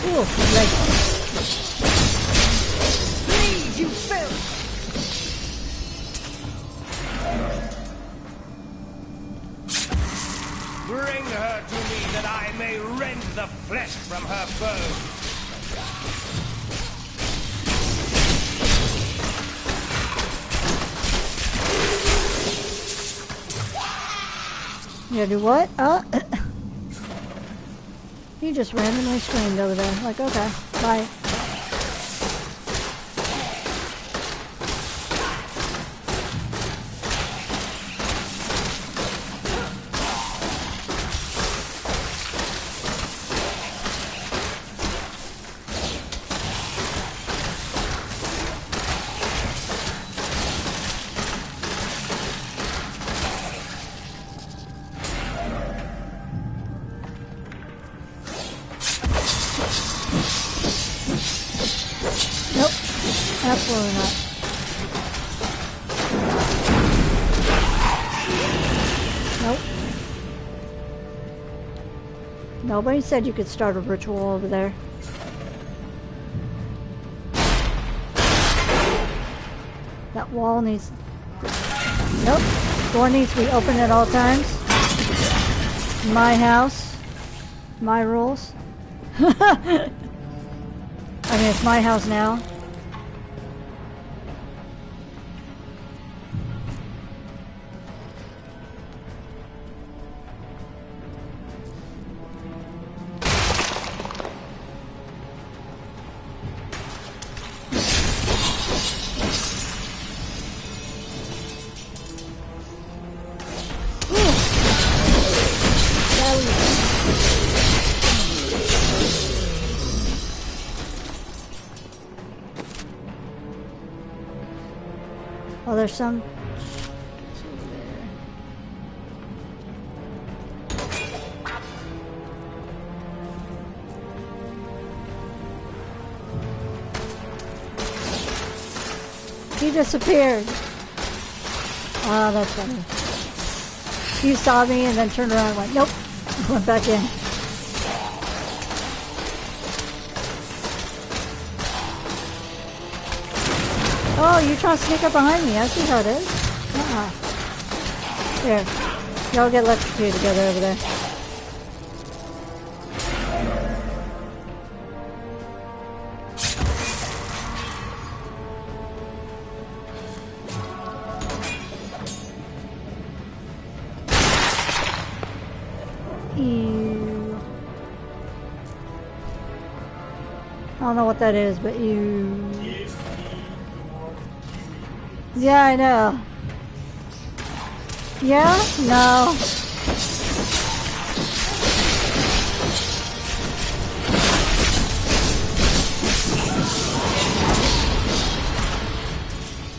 Ooh, like. Please, you filth! Bring her to me that I may rend the flesh from her bones. You do what? Oh. He just randomly screamed over there. Like, okay, bye. Absolutely not. Nope. Nobody said you could start a ritual over there. That wall needs... Nope. Door needs to be open at all times. My house. My rules. I mean, it's my house now. Oh, there's some... He disappeared. Oh, that's funny. He saw me and then turned around and went, nope. Went back in. Oh, you're trying to sneak up behind me. I see how it is. Here. Y'all get electrocuted together over there. Ew. I don't know what that is, but ew. Yeah, I know. Yeah? No.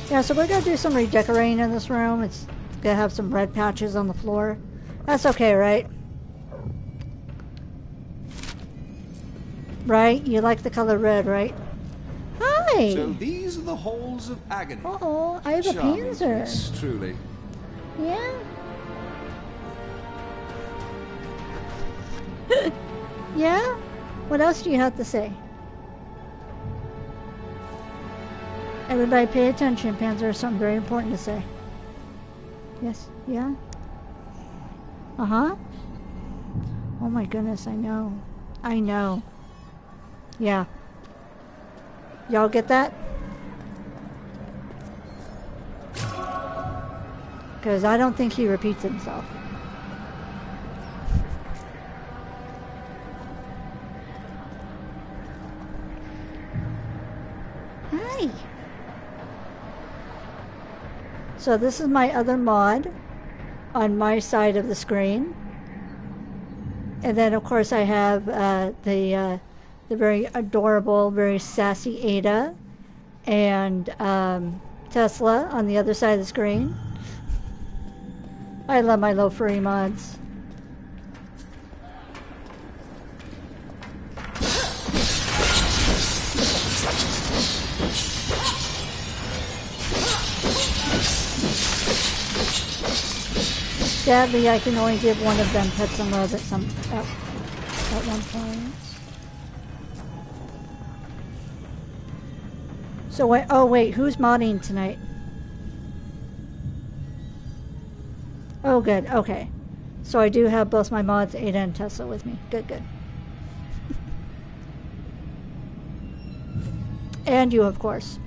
Yeah, so we're gonna do some redecorating in this room. It's gonna have some red patches on the floor. That's okay, right? Right? You like the color red, right? Hi! So these are the halls of agony. Uh-oh, I have a Charming panzer. place, truly. Yeah? Yeah? What else do you have to say? Everybody pay attention, Panzer. There's something very important to say. Yes? Yeah? Uh-huh? Oh my goodness, I know. I know. Yeah. Y'all get that? Because I don't think he repeats himself. Hi. Yay! So this is my other mod on my side of the screen. And then of course I have the very adorable, very sassy Ada and Tesla on the other side of the screen. I love my low furry mods. Sadly, I can only give one of them pets and love at one point. So wait, oh wait, who's modding tonight? Oh good, okay. So I do have both my mods, Ada and Tesla, with me. Good, good. And you, of course.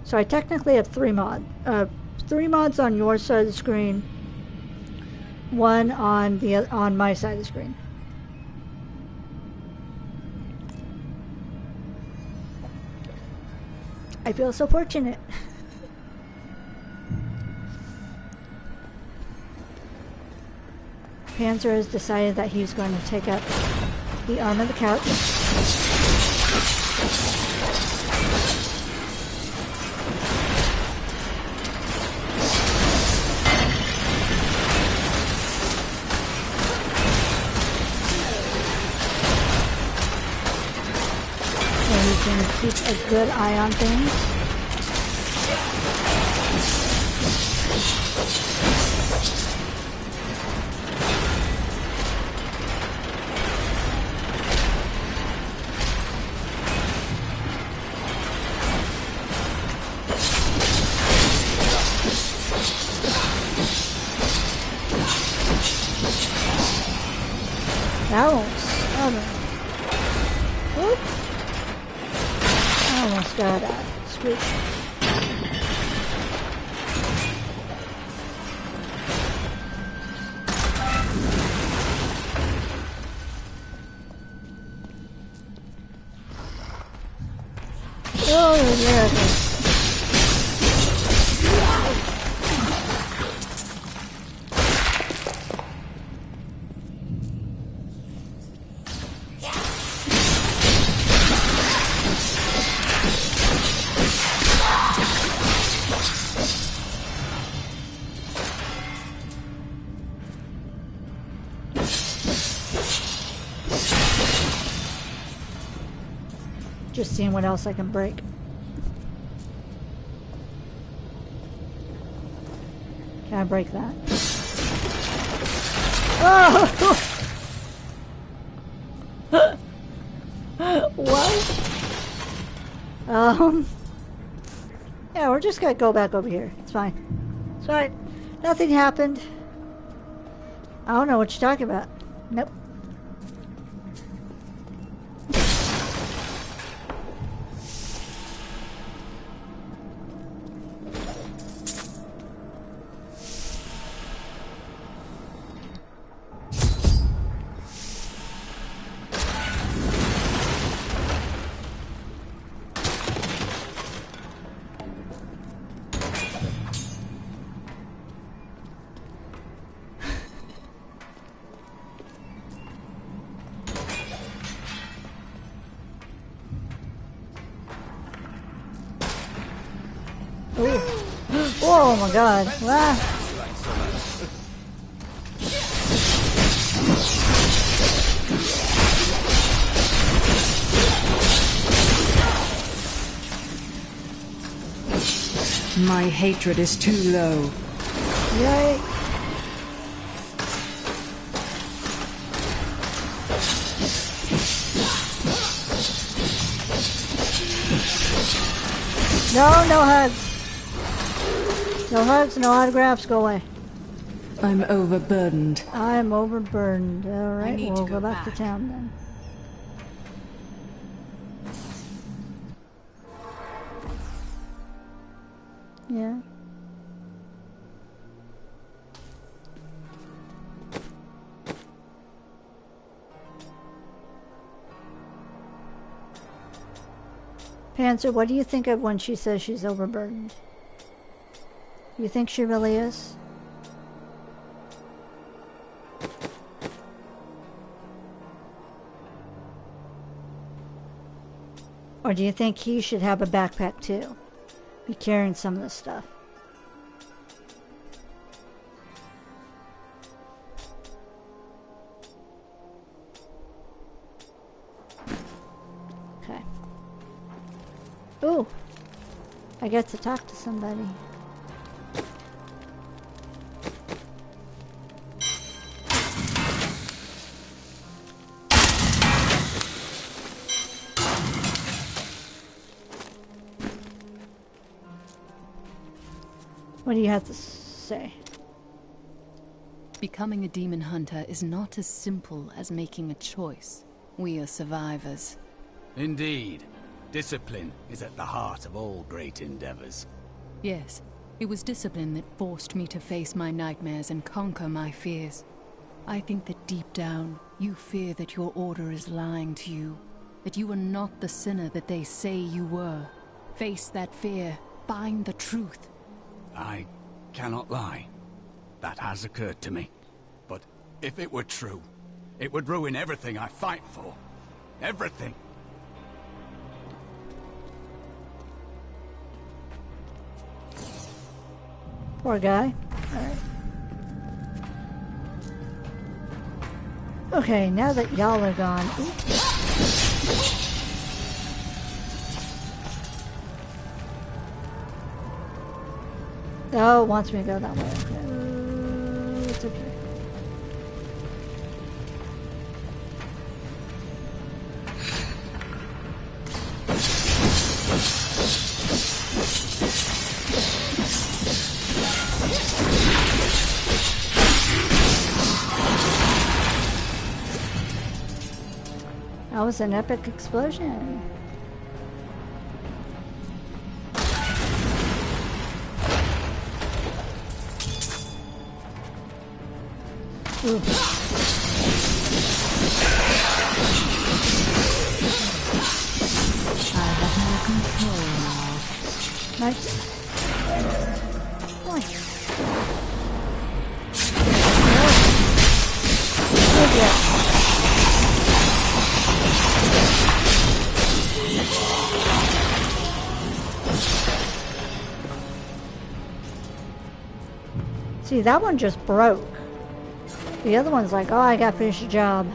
So I technically have three mods on your side of the screen, one on my side of the screen. I feel so fortunate. Panzer has decided that he's going to take up the arm of the couch. Keep a good eye on things. That won't. Almost got squished. Oh, yeah. Just seeing what else I can break. Can I break that? Oh! What? Yeah, we're just gonna go back over here. It's fine. It's fine. Nothing happened. I don't know what you're talking about. Nope. Oh my god. Ah. My hatred is too low. Yay. No hugs. No hugs, no autographs, go away. I'm overburdened. I'm overburdened. Alright, we'll go back to town then. Yeah. Panzer, what do you think of when she says she's overburdened? You think she really is? Or do you think he should have a backpack too? Be carrying some of this stuff. Okay. Ooh. I get to talk to somebody. What do you have to say? Becoming a demon hunter is not as simple as making a choice. We are survivors. Indeed. Discipline is at the heart of all great endeavors. Yes, it was discipline that forced me to face my nightmares and conquer my fears. I think that deep down, you fear that your order is lying to you, that you are not the sinner that they say you were. Face that fear, find the truth. I cannot lie. That has occurred to me. But if it were true, it would ruin everything I fight for. Everything. Poor guy. Alright. Okay, now that y'all are gone. Oh, it wants me to go that way. Okay. It's okay. That was an epic explosion. Ooh. I have more control now. Nice. Nice. See, that one just broke. The other one's like, oh, I gotta finish the job.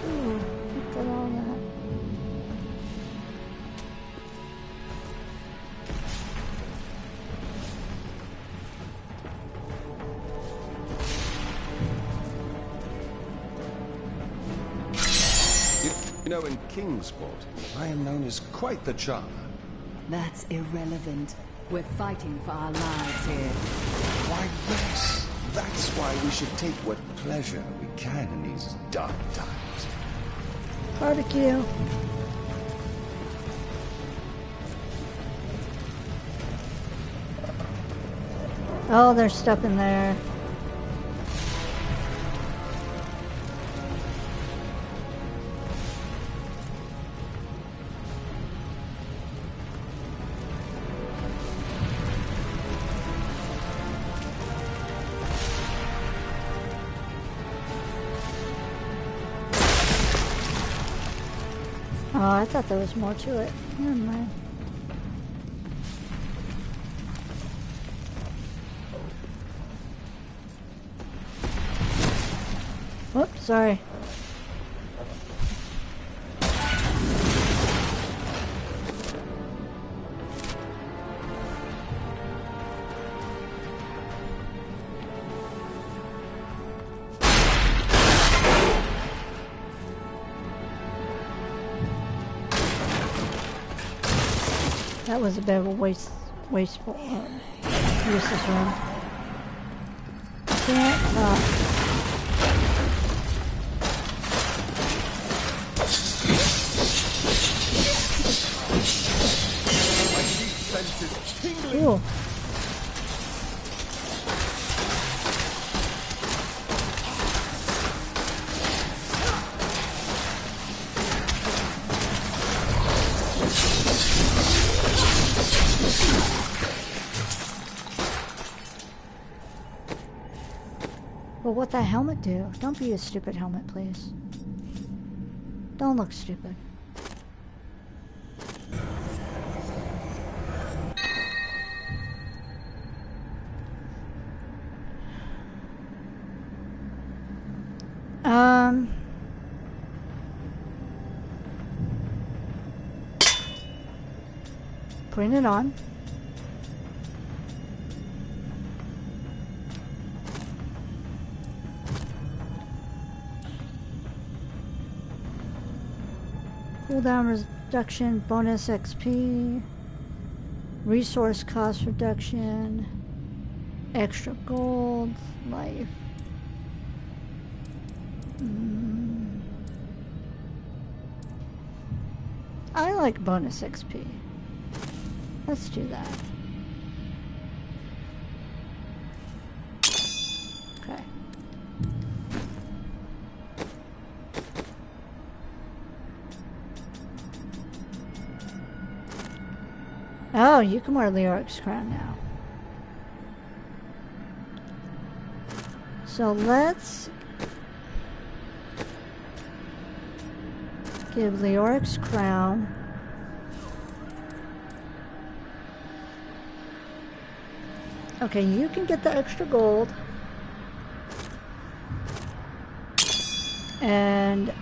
Ooh, look at all that. You know, in Kingsport, I am known as quite the charmer. That's irrelevant. We're fighting for our lives here. Why, yes. That's why we should take what pleasure we can in these dark times. Barbecue. Oh, there's stuff in there. Oh, I thought there was more to it. Never mind. Whoops, sorry. That was a bit of a wasteful, useless run. Can't Ooh. Well, what that helmet do? Don't be a stupid helmet, please. Don't look stupid. Putting it on. Cooldown reduction, bonus XP, resource cost reduction, extra gold, life. I like bonus XP. Let's do that. Okay. Oh, you can wear Leoric's crown now. So let's give Leoric's crown okay, you can get the extra gold. And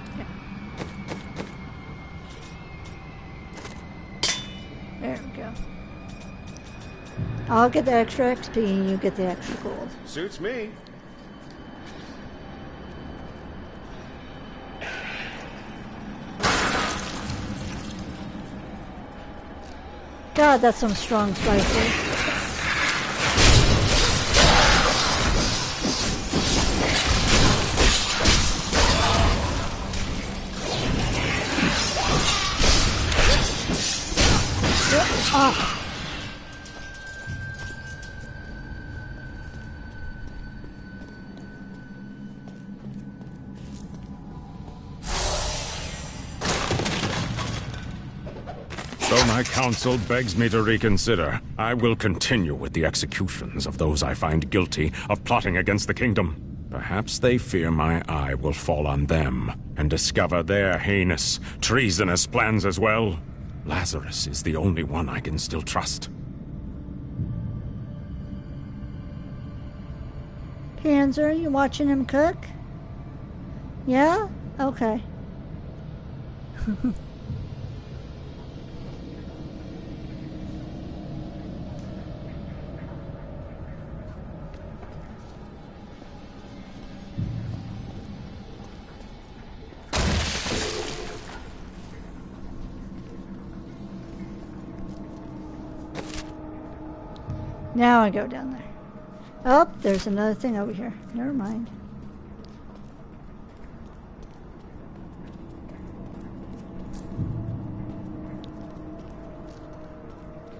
there we go. I'll get the extra XP and you get the extra gold. Suits me. God, that's some strong spices. Oh. Though my counsel begs me to reconsider, I will continue with the executions of those I find guilty of plotting against the kingdom. Perhaps they fear my eye will fall on them and discover their heinous, treasonous plans as well. Lazarus is the only one I can still trust. Panzer, you watching him cook? Yeah? Okay. Now I go down there. Oh, there's another thing over here. Never mind.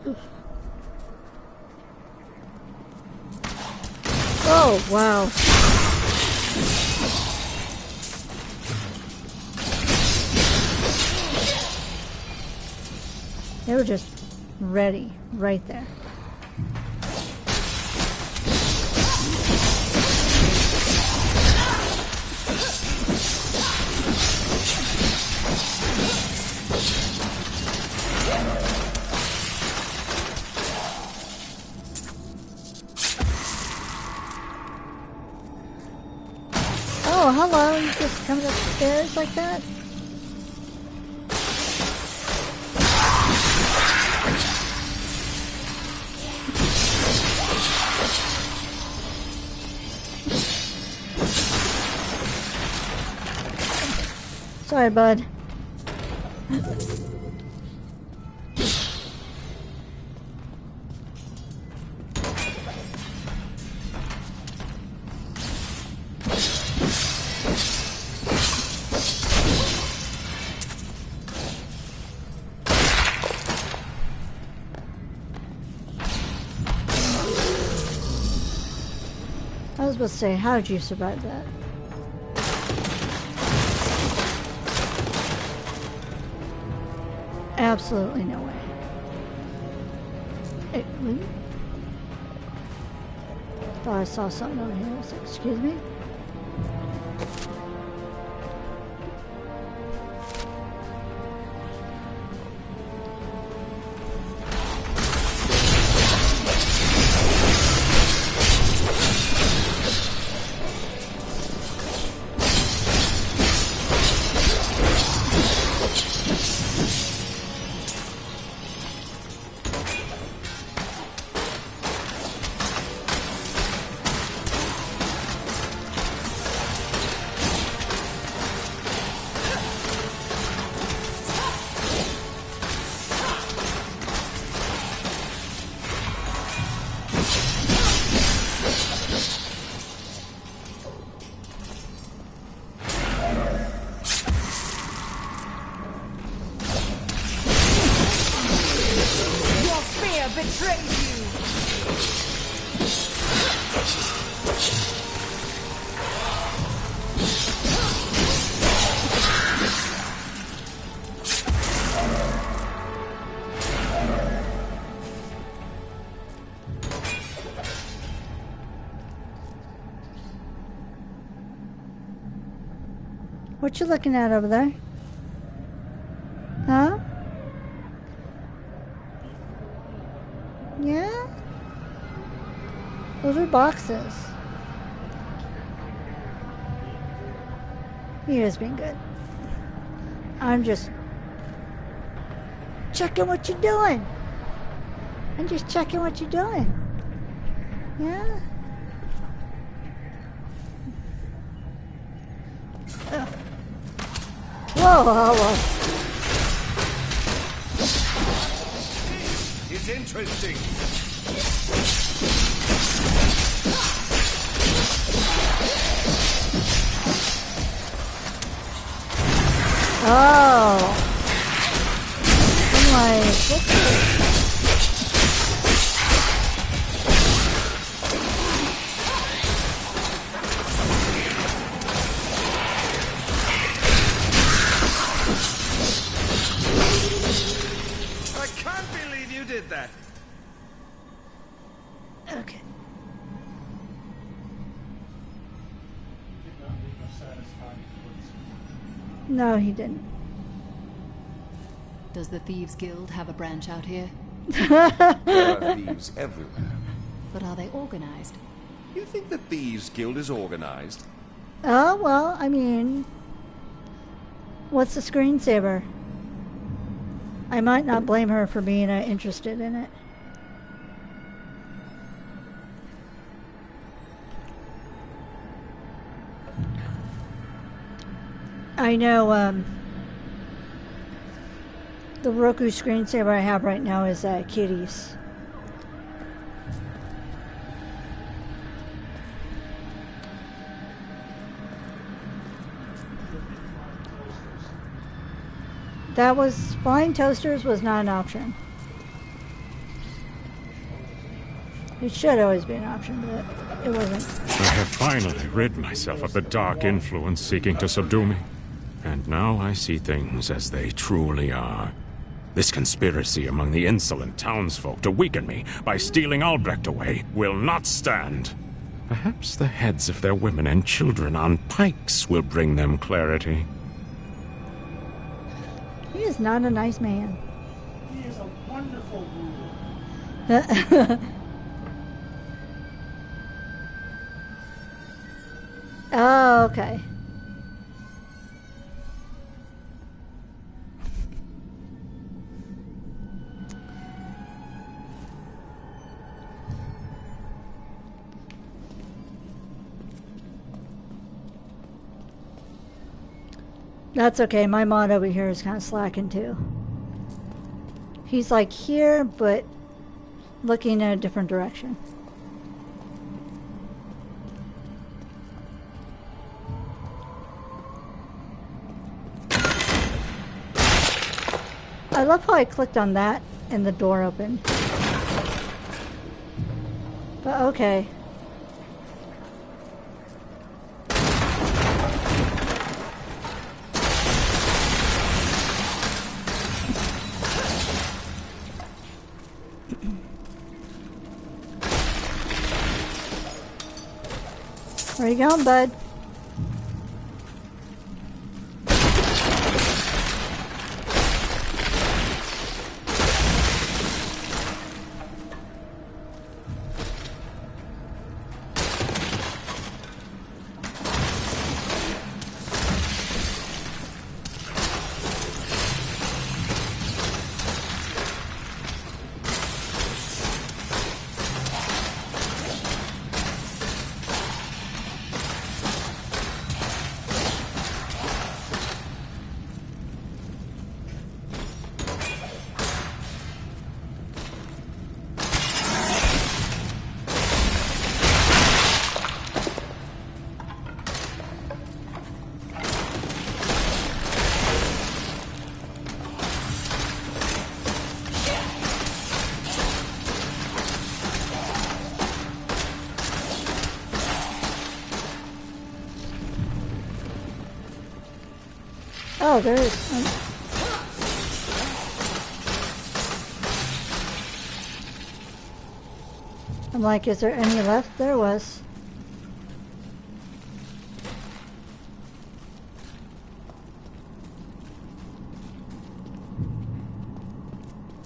Oof. Oh, wow. They were just ready right there. Oh, hello. You just come upstairs like that? Sorry, bud. I was about to say, how did you survive that? Absolutely no way. Hey, thought I saw something over here. Excuse me? What you looking at over there? Huh? Yeah? Those are boxes. He has been good. I'm just checking what you're doing. I'm just checking what you're doing. Yeah? Whoa, whoa, whoa. It's interesting. Oh. I'm like, I can't believe you did that. okay. No, he didn't. Does the Thieves Guild have a branch out here? There are thieves everywhere. But are they organized? You think the Thieves Guild is organized? Oh, well, I mean, what's the screensaver? I might not blame her for being interested in it. I know, the Roku screensaver I have right now is kitties. That was, flying toasters was not an option. It should always be an option, but it wasn't. I have finally rid myself of the dark influence seeking to subdue me. And now I see things as they truly are. This conspiracy among the insolent townsfolk to weaken me by stealing Albrecht away will not stand. Perhaps the heads of their women and children on pikes will bring them clarity. He is not a nice man. He is a wonderful ruler. Oh, okay. That's okay. My mod over here is kind of slacking too. He's like here, but looking in a different direction. I love how I clicked on that and the door opened. But okay. Where you going, bud? Oh, there is. I'm like, is there any left? There was.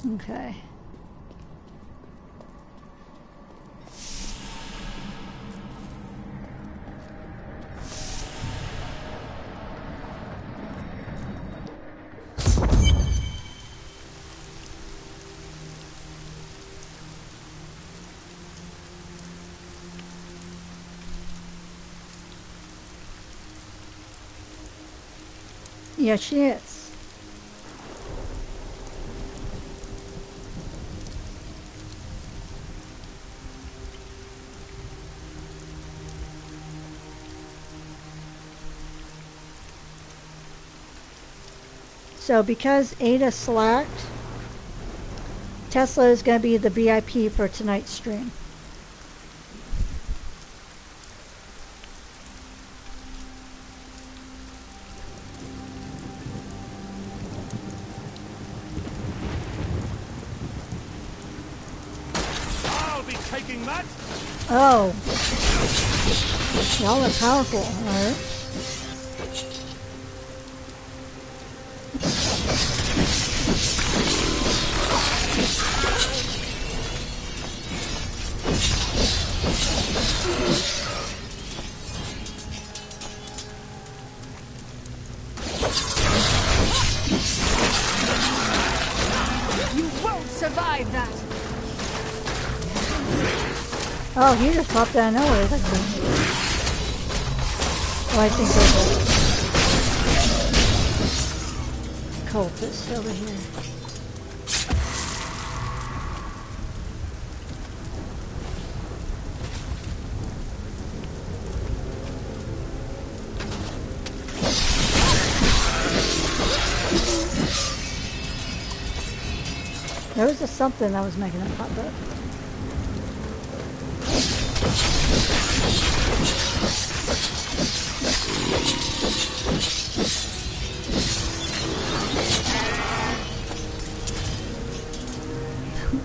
Okay. Yeah, she is. So because Ada slacked, Tesla is going to be the VIP for tonight's stream. Taking that? Oh. Y'all are powerful, alright. You won't survive that! Oh, he just popped out of nowhere. That's cool. Oh, I think there's a cultist over here. There was just something that was making it pop up.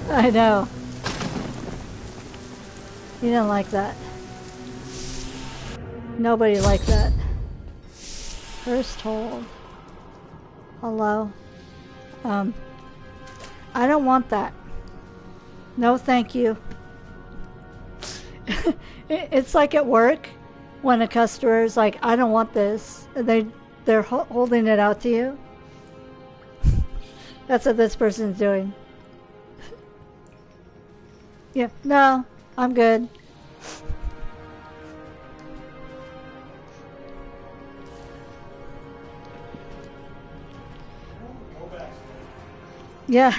I know. You didn't like that. Nobody liked that. First hold. Hello. I don't want that. No, thank you. It's like at work when a customer is like, I don't want this. They're holding it out to you. That's what this person's doing. Yeah, no, I'm good. Yeah.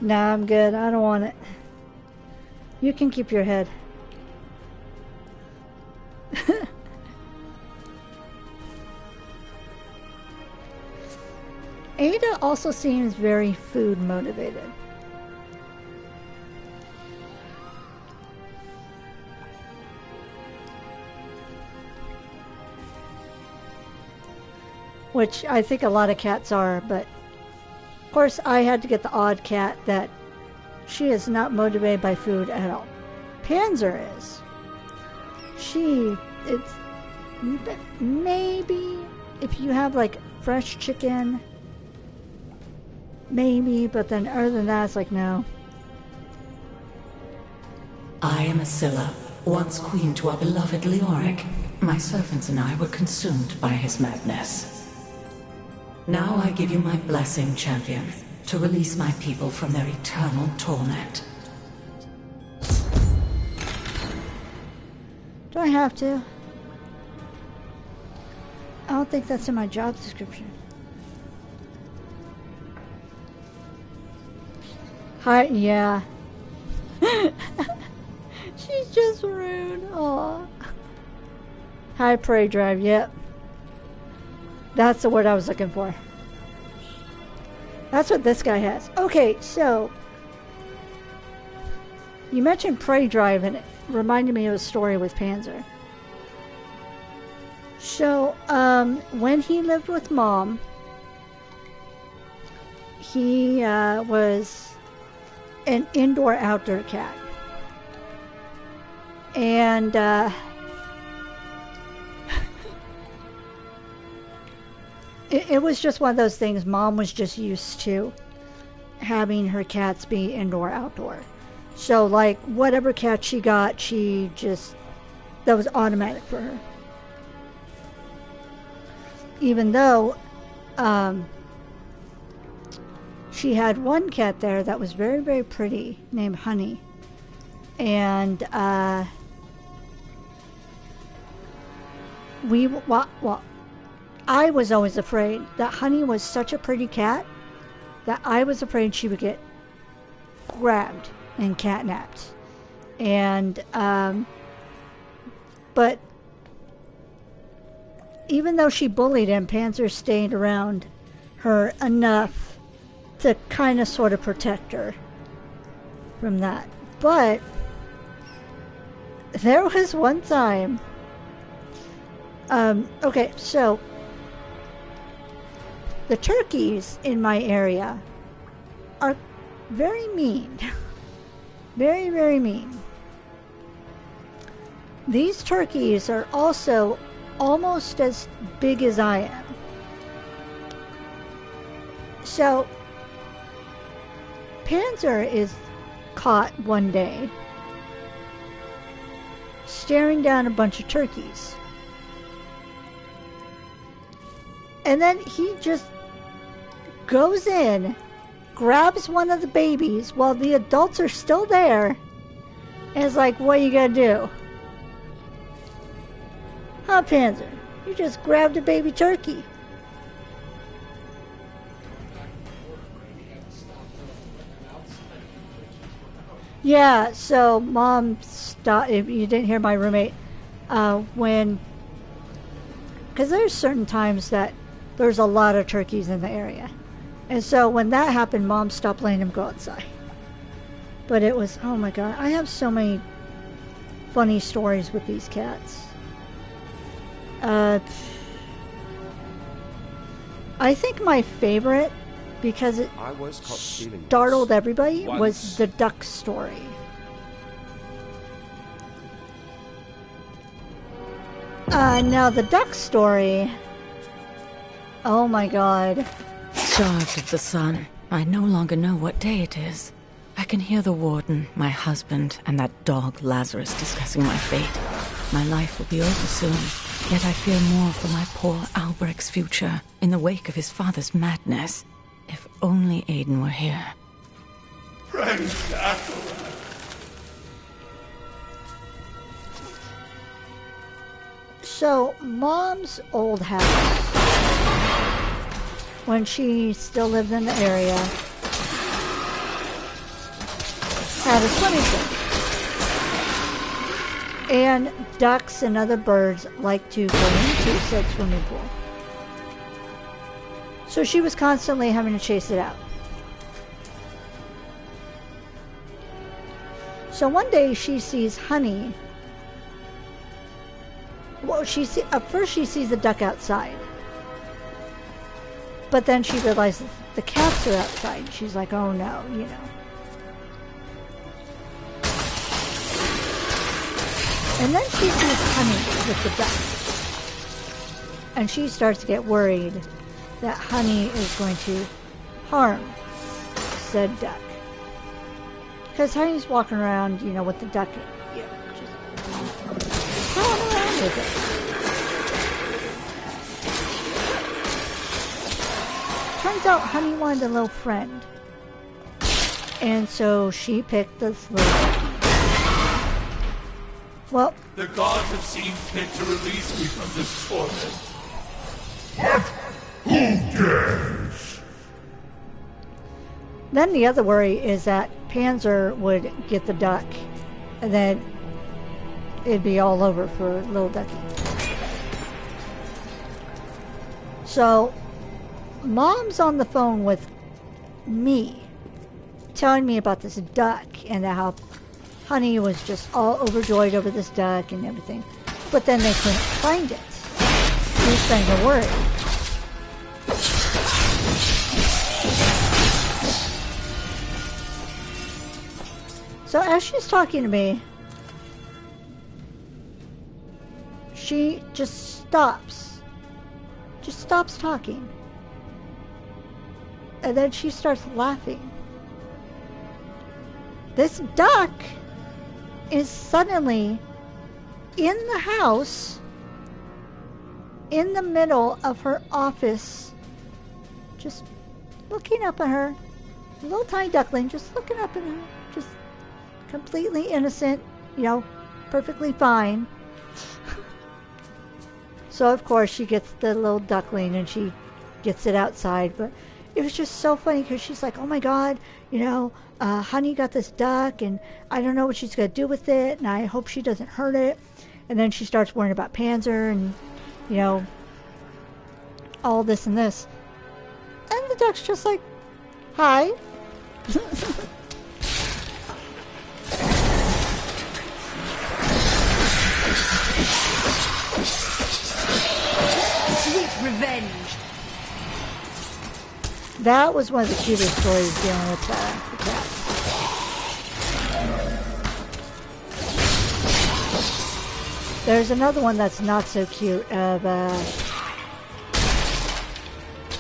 Nah, I'm good. I don't want it. You can keep your head. Ada also seems very food motivated. Which I think a lot of cats are, but of course I had to get the odd cat that she is not motivated by food at all. Panzer is. It's maybe if you have like fresh chicken, maybe, but then other than that, it's like no. I am Asilla, once queen to our beloved Leoric. My servants and I were consumed by his madness. Now I give you my blessing, champion, to release my people from their eternal torment. Do I have to? I don't think that's in my job description. Hi, yeah. She's just rude. Aw. High prey drive, yep. That's the word I was looking for. That's what this guy has. Okay, so you mentioned prey drive and it reminded me of a story with Panzer. So, when he lived with Mom, he was an indoor-outdoor cat. And It was just one of those things. Mom was just used to having her cats be indoor, outdoor. So, like, whatever cat she got, that was automatic for her. Even though she had one cat there that was very, very pretty, named Honey. And I was always afraid that Honey was such a pretty cat that I was afraid she would get grabbed and catnapped. And, but even though she bullied him, Panzer stayed around her enough to kind of sort of protect her from that. But there was one time, okay, so the turkeys in my area are very mean. Very, very mean. These turkeys are also almost as big as I am. So, Panzer is caught one day staring down a bunch of turkeys. And then he just goes in, grabs one of the babies while the adults are still there, and is like, what are you gonna do? Huh, Panzer? You just grabbed a baby turkey. Yeah, so Mom stopped. If you didn't hear my roommate, because there's certain times that there's a lot of turkeys in the area. And so when that happened, Mom stopped letting him go outside. But it was, oh my God, I have so many funny stories with these cats. I think my favorite, because it startled everybody, was the duck story. Now the duck story, oh my God. Starved of the sun, I no longer know what day it is. I can hear the warden, my husband, and that dog Lazarus discussing my fate. My life will be over soon, yet I fear more for my poor Albrecht's future in the wake of his father's madness. If only Aiden were here. So, Mom's old house, when she still lived in the area, had a swimming pool. And ducks and other birds like to go into said swimming pool. So she was constantly having to chase it out. So one day she sees Honey. Well, at first she sees the duck outside. But then she realizes the cats are outside. She's like, oh no, you know. And then she sees Honey with the duck. And she starts to get worried that Honey is going to harm said duck. Because Honey's walking around, you know, with the duck, you know, just crawling around with it. Turns out Honey wanted a little friend. And so she picked this little ducky. Well, the gods have seen fit to release me from this torment. What? Who cares? Then the other worry is that Panzer would get the duck, and then it'd be all over for little ducky. So, Mom's on the phone with me, telling me about this duck and how Honey was just all overjoyed over this duck and everything. But then they couldn't find it. She was starting to worry. So as she's talking to me, she just stops. Just stops talking. And then she starts laughing. This duck is suddenly in the house, in the middle of her office, just looking up at her. A little tiny duckling just looking up at her, just completely innocent, perfectly fine. So of course she gets the little duckling and she gets it outside, but it was just so funny because she's like, oh my god, honey got this duck and I don't know what she's going to do with it and I hope she doesn't hurt it. And then she starts worrying about Panzer and, all this and this. And the duck's just like, hi. Sweet revenge. That was one of the cutest stories dealing with the cats. There's another one that's not so cute of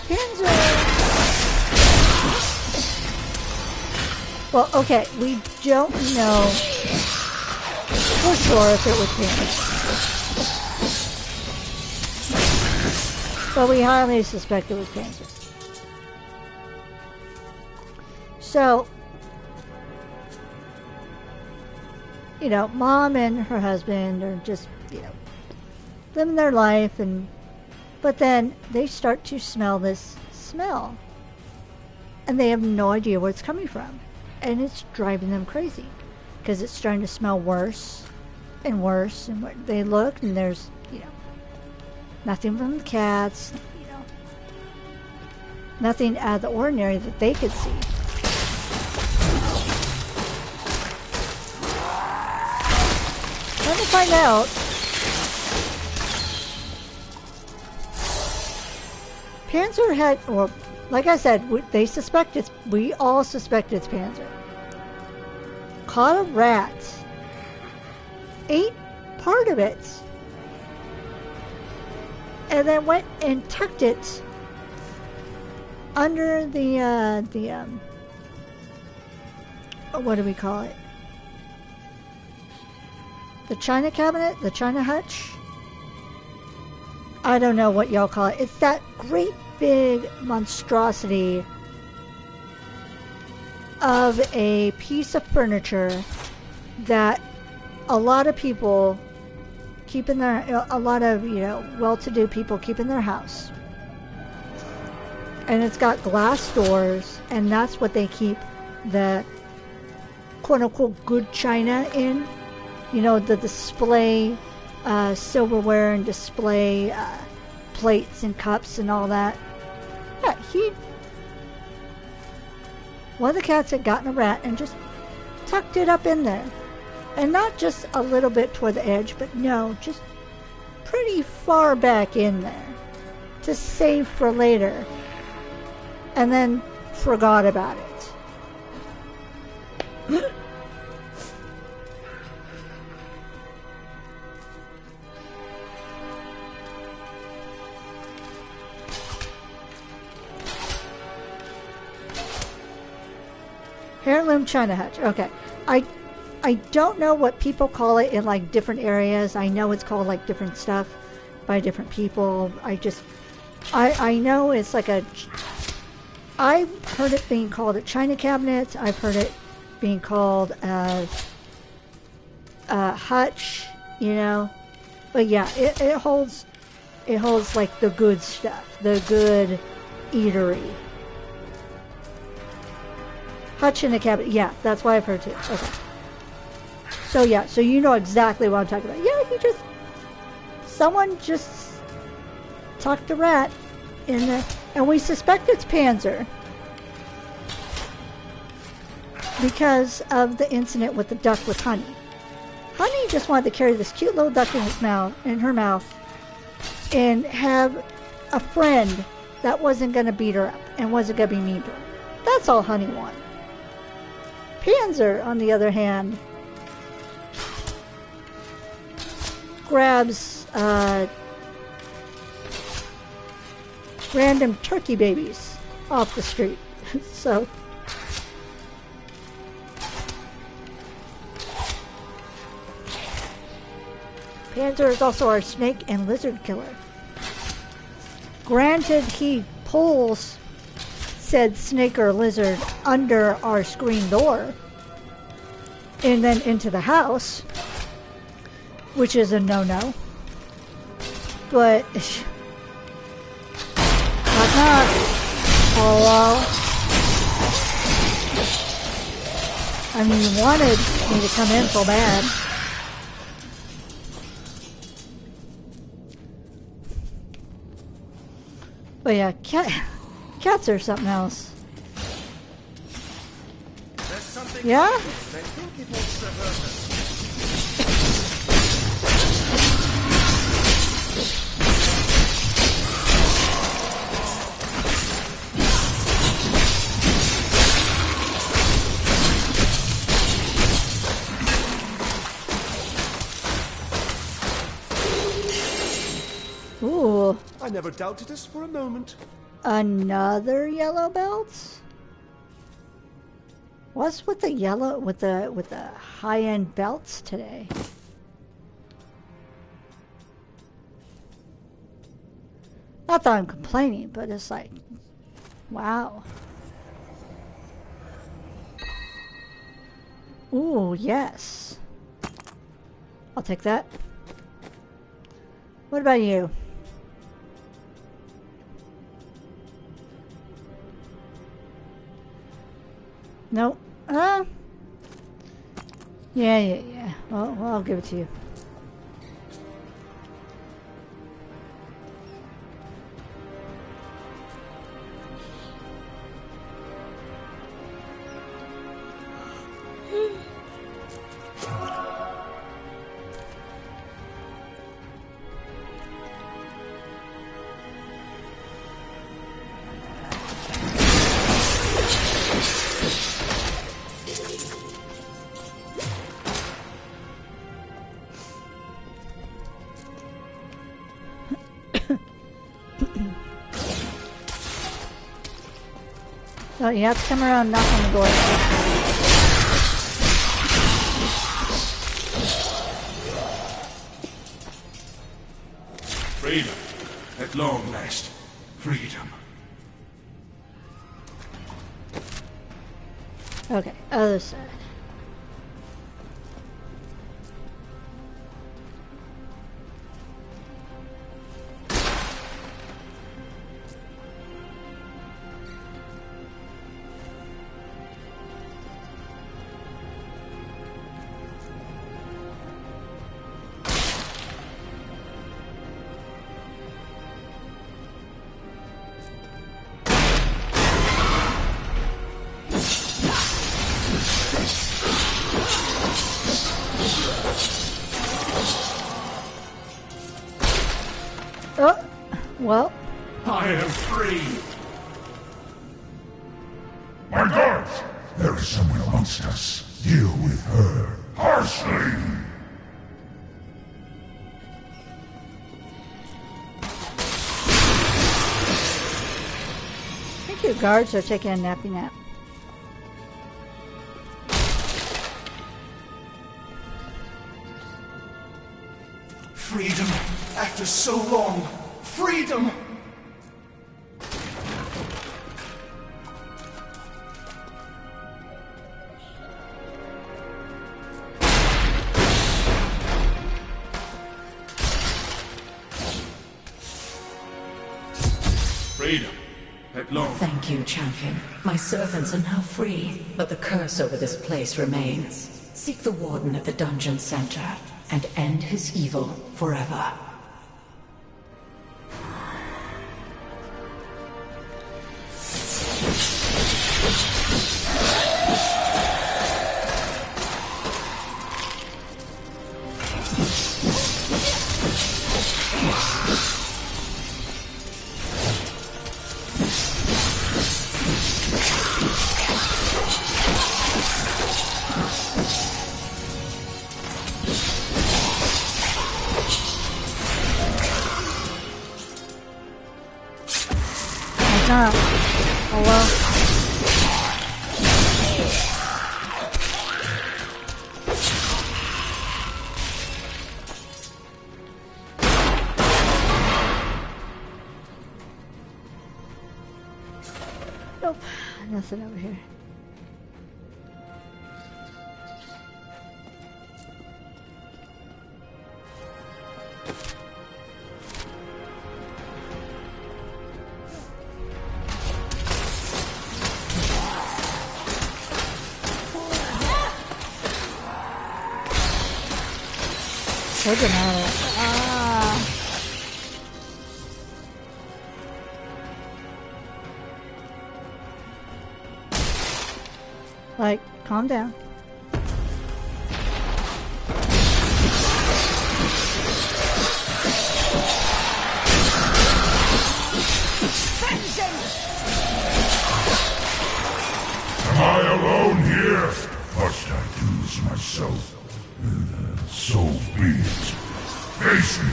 Panzer. Well, okay, we don't know for sure if it was Panzer. But we highly suspect it was Panzer. So, mom and her husband are just, living their life, but then they start to smell this smell. And they have no idea where it's coming from. And it's driving them crazy. Because it's starting to smell worse and worse. And they look and there's, nothing from the cats, nothing out of the ordinary that they could see. Come to find out, Panzer had, well, like I said, we all suspect it's Panzer. Caught a rat, ate part of it, and then went and tucked it under the what do we call it? The china cabinet? The china hutch? I don't know what y'all call it. It's that great big monstrosity of a piece of furniture that a lot of people keep in their, a lot of, well-to-do people keep in their house. And it's got glass doors, and that's what they keep the quote-unquote good china in. The display silverware and display plates and cups and all that. Yeah, one of the cats had gotten a rat and just tucked it up in there. And not just a little bit toward the edge, but no, just pretty far back in there to save for later. And then forgot about it. Heirloom china hutch. Okay. I don't know what people call it in like different areas. I know it's called like different stuff by different people. I know it's like I've heard it being called a china cabinet. I've heard it being called a hutch, But yeah, it holds like the good stuff, the good eatery. Hutch in a cabinet. Yeah, that's what I've heard too. Okay. So yeah, so you know exactly what I'm talking about. Yeah, someone just tucked a rat in there, and we suspect it's Panzer because of the incident with the duck with Honey. Honey just wanted to carry this cute little duck in her mouth, and have a friend that wasn't going to beat her up and wasn't going to be mean to her. That's all Honey wanted. Panzer, on the other hand, grabs random turkey babies off the street So Panzer is also our snake and lizard killer. Granted, he pulls said snake or lizard under our screen door and then into the house, which is a no-no. But knock. Hello. I mean, you wanted me to come in so bad. But yeah, cats are something else. Yeah? I think it wants to hurt us. Ooh. I never doubted us for a moment. Another yellow belt? What's with the yellow with the high-end belts today? Not that I'm complaining, but it's like, wow. Ooh, yes. I'll take that. What about you? Nope. Yeah. Well, I'll give it to you. So you have to come around and knock on the door. Freedom. At long last. Freedom. Okay, other side. Oh, well. I am free. My guards! There is someone amongst us. Deal with her harshly. I think your guards are taking a nappy nap. Freedom! After so long! Freedom! Freedom. At long. Thank you, champion. My servants are now free, but the curse over this place remains. Seek the warden at the dungeon center and end his evil forever. Hello. nothing over here. Doesn't matter. Ah. Like, calm down. Am I alone here? Must I do this myself? So be it. Face me,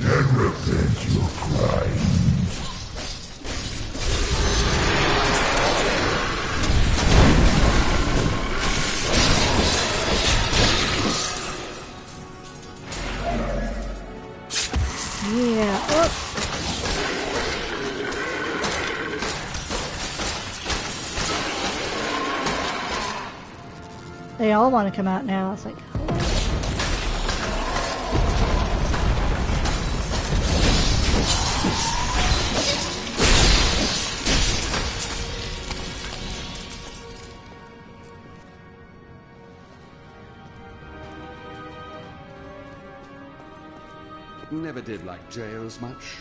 and repent your crimes. Yeah. Oh. They all want to come out now. It's like, Never did like jails much.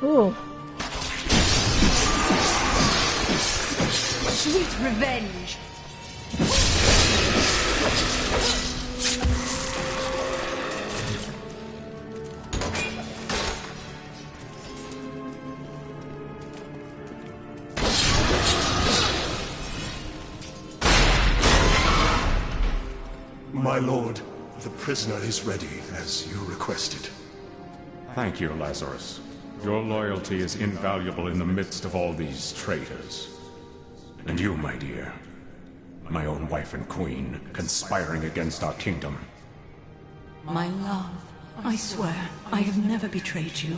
ooh. Sweet revenge. My lord, the prisoner is ready, as you requested. Thank you, Lazarus. Your loyalty is invaluable in the midst of all these traitors. And you, my dear, my own wife and queen, conspiring against our kingdom. My love, I swear, I have never betrayed you.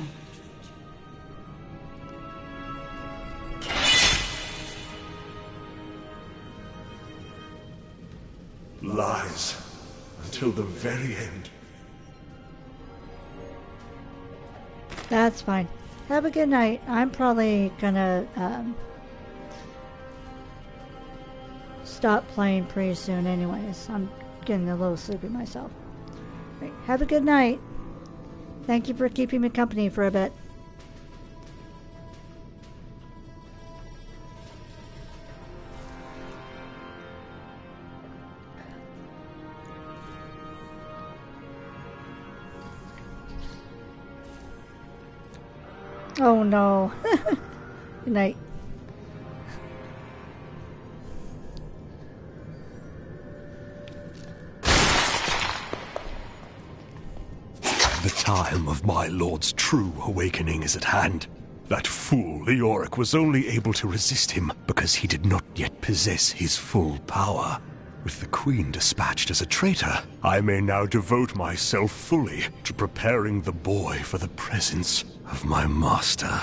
Lies. Until the very end. That's fine. Have a good night. I'm probably gonna stop playing pretty soon anyways. I'm getting a little sleepy myself. Right. Have a good night. Thank you for keeping me company for a bit. Oh no. Good night. The time of my lord's true awakening is at hand. That fool Leoric was only able to resist him because he did not yet possess his full power. With the Queen dispatched as a traitor, I may now devote myself fully to preparing the boy for the presence of my master.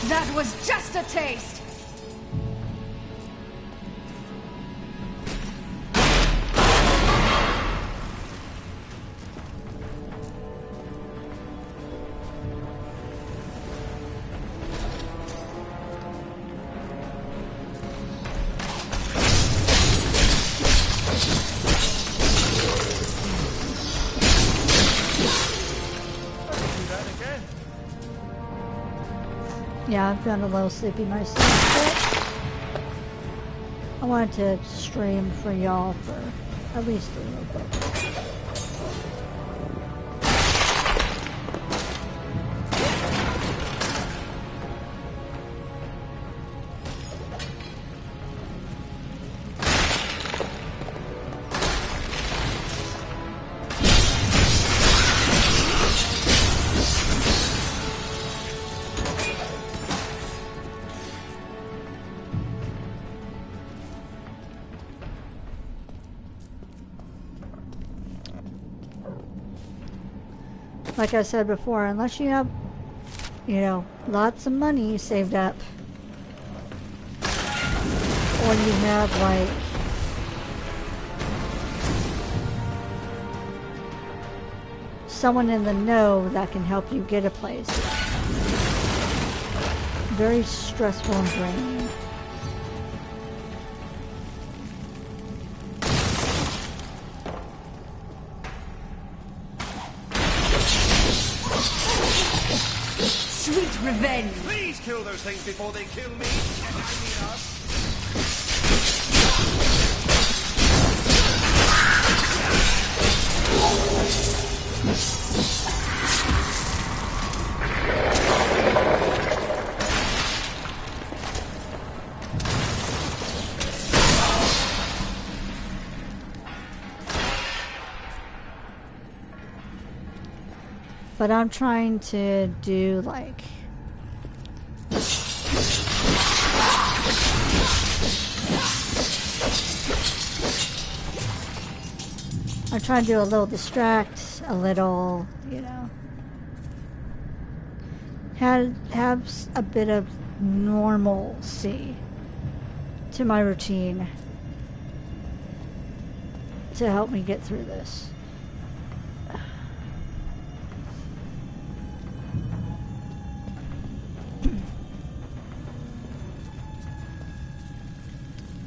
That was just a taste! Yeah, I'm feeling a little sleepy myself, but I wanted to stream for y'all for at least a little bit. Like I said before, unless you have, you know, lots of money saved up, or you have, like, someone in the know that can help you get a place. Very stressful and draining. Sweet revenge! Please kill those things before they kill me! And I mean us! But I'm trying to do, like, I'm trying to do a little distract, a little, you know, have a bit of normalcy to my routine to help me get through this.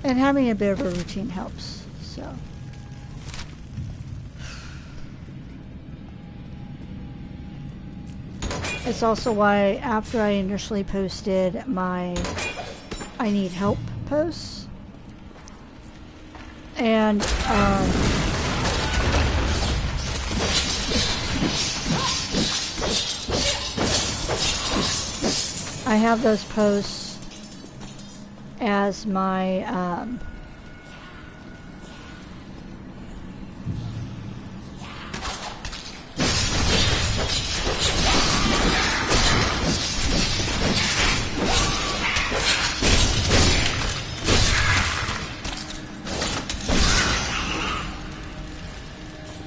And having a bit of a routine helps, so. It's also why after I initially posted my I need help posts, and I have those posts as my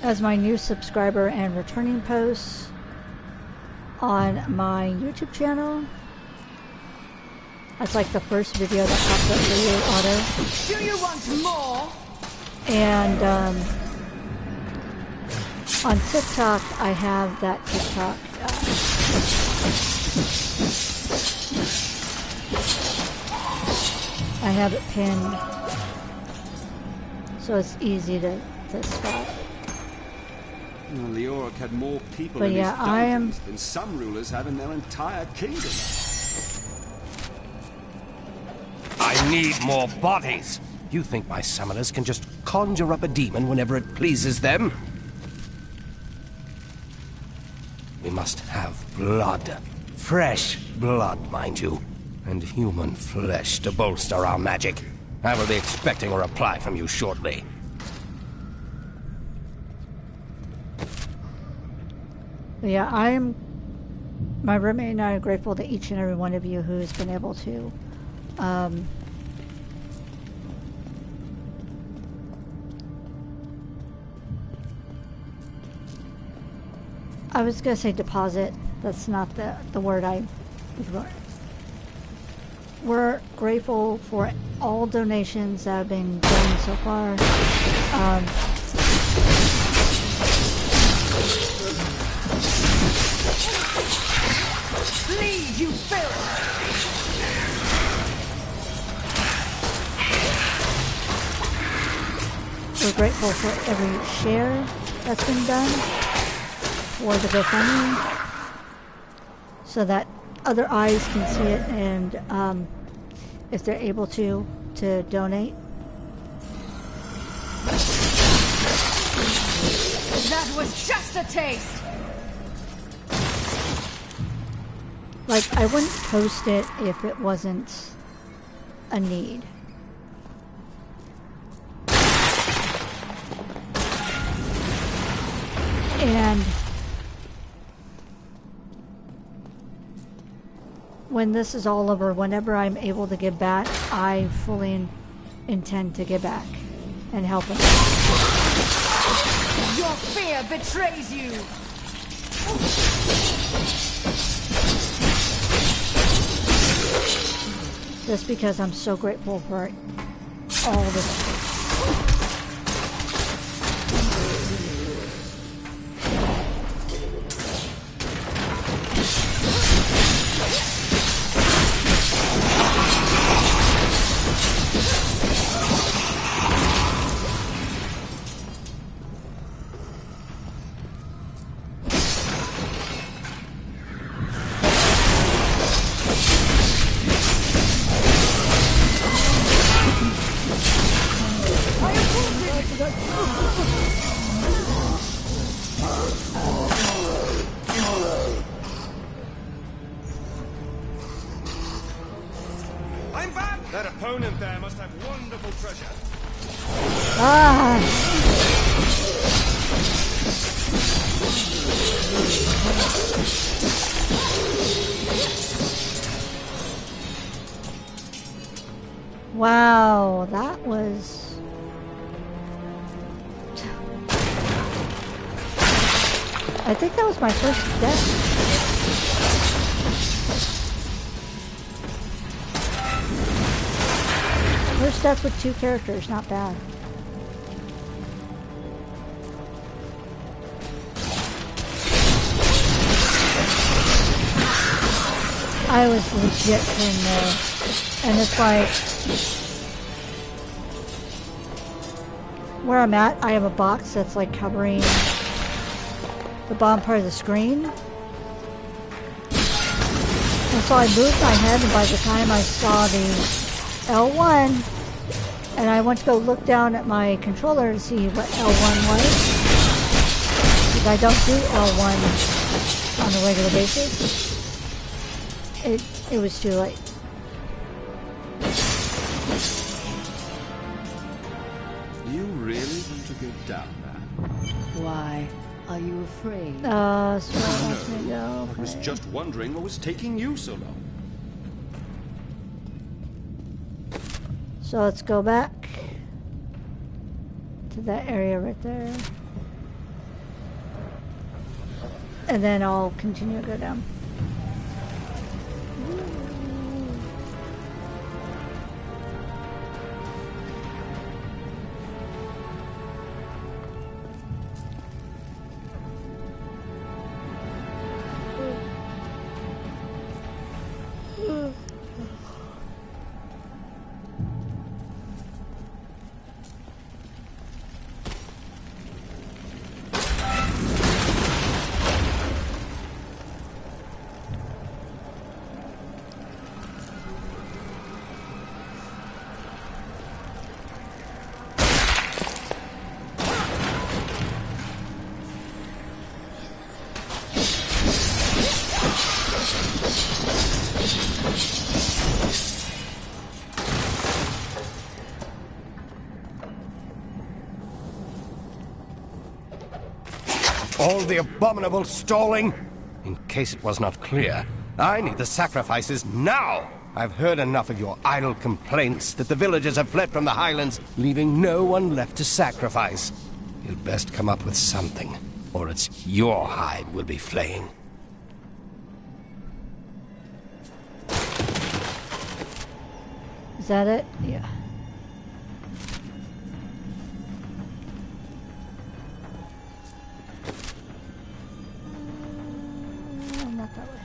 as my new subscriber and returning posts on my YouTube channel. That's like the first video that pops up for you, auto. Do you want more? And on TikTok, I have that TikTok. I have it pinned, so it's easy to spot. Well, Leoric had more people But in yeah, his I am dungeons than some rulers have in their entire kingdom. I need more bodies. You think my summoners can just conjure up a demon whenever it pleases them? We must have blood. Fresh blood, mind you. And human flesh to bolster our magic. I will be expecting a reply from you shortly. Yeah, my roommate and I are grateful to each and every one of you who's been able to I was gonna say deposit. That's not the word I would want. We're grateful for all donations that have been done so far. Please, you filth! We're grateful for every share that's been done for the GoFundMe, so that other eyes can see it, and if they're able to donate. That was just a taste! Like, I wouldn't post it if it wasn't a need. And when this is all over, whenever I'm able to give back, I fully intend to give back and help them. Your fear betrays you! Just because I'm so grateful for all this. I'm back! That opponent there must have wonderful treasure. Ah! Wow, that was... I think that was my first death. First death with 2 characters, not bad. I was legit in there. And it's like... Where I'm at, I have a box that's like covering the bottom part of the screen. And so I moved my head, and by the time I saw the L1, and I went to go look down at my controller to see what L1 was, because I don't do L1 on a regular basis. It was too late. You really want to go down there? Why? Are you afraid? So wants me to go. I was just wondering what was taking you so long. So let's go back to that area right there. And then I'll continue to go down. All the abominable stalling? In case it was not clear, I need the sacrifices now! I've heard enough of your idle complaints that the villagers have fled from the highlands, leaving no one left to sacrifice. You'd best come up with something, or it's your hide we'll be flaying. Is that it? Yeah. Not that way.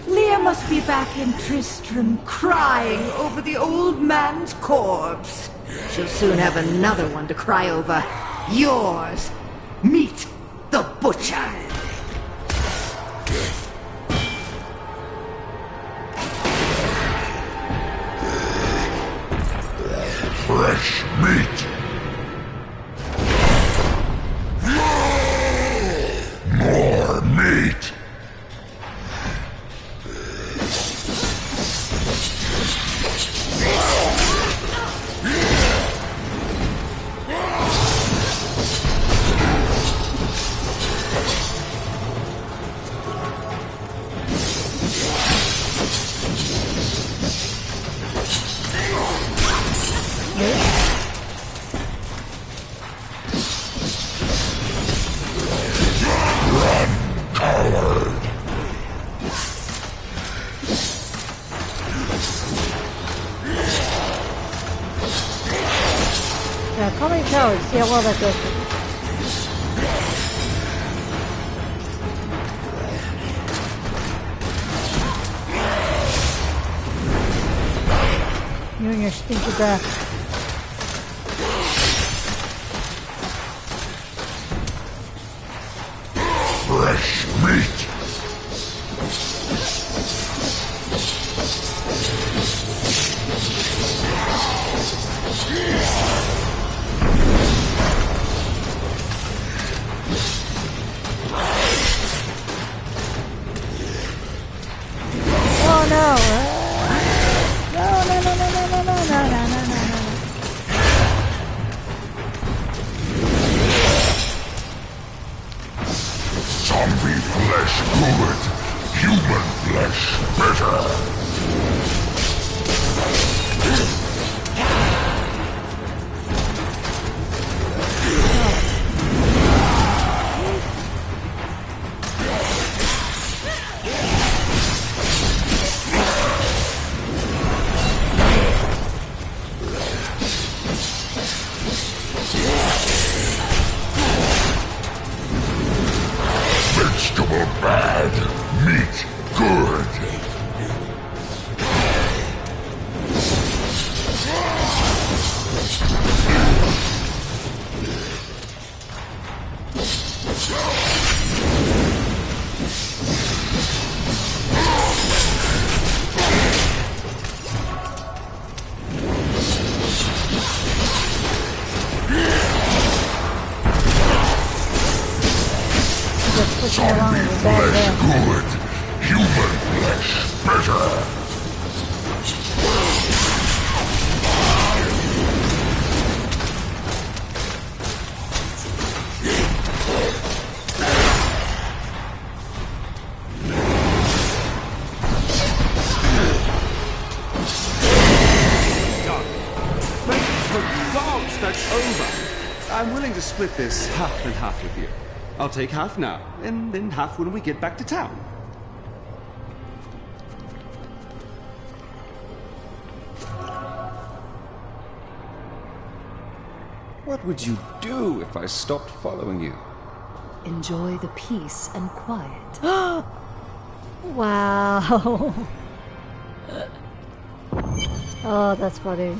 Leah must be back in Tristram, crying over the old man's corpse. She'll soon have another one to cry over. Yours. Meet the butcher. Fresh meat. More meat. Yeah, call me coward. See how well that goes. You and your stinky breath. Fresh meat. Oh no! No. Zombie flesh good. Human flesh better. Vegetable bad, meat good. Zombie flesh good. Human flesh better. For dogs, that's over. I'm willing to split this half and half with you. I'll take half now, and then half when we get back to town. What would you do if I stopped following you? Enjoy the peace and quiet. Wow. Oh, that's funny.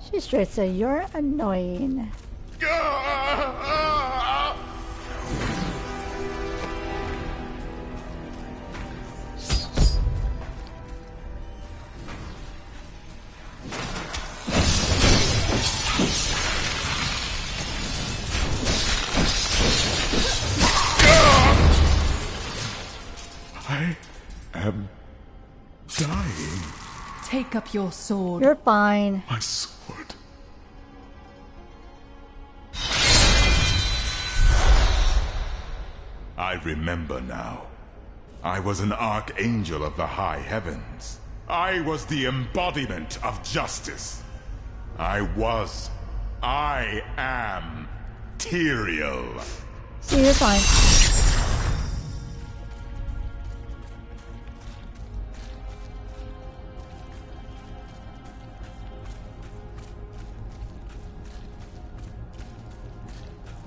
She straight said, "You're annoying." I am dying. Take up your sword. You're fine. My sword. I remember now. I was an archangel of the high heavens. I was the embodiment of justice. I was I am Tyrael. See, you're fine.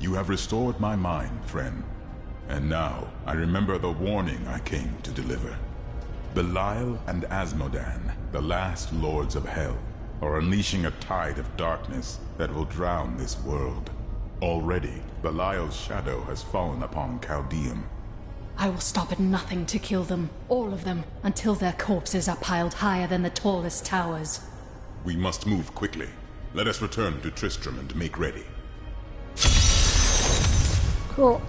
You have restored my mind, friend. And now, I remember the warning I came to deliver. Belial and Asmodan, the last lords of hell, are unleashing a tide of darkness that will drown this world. Already, Belial's shadow has fallen upon Chaldeum. I will stop at nothing to kill them, all of them, until their corpses are piled higher than the tallest towers. We must move quickly. Let us return to Tristram and make ready. Cool.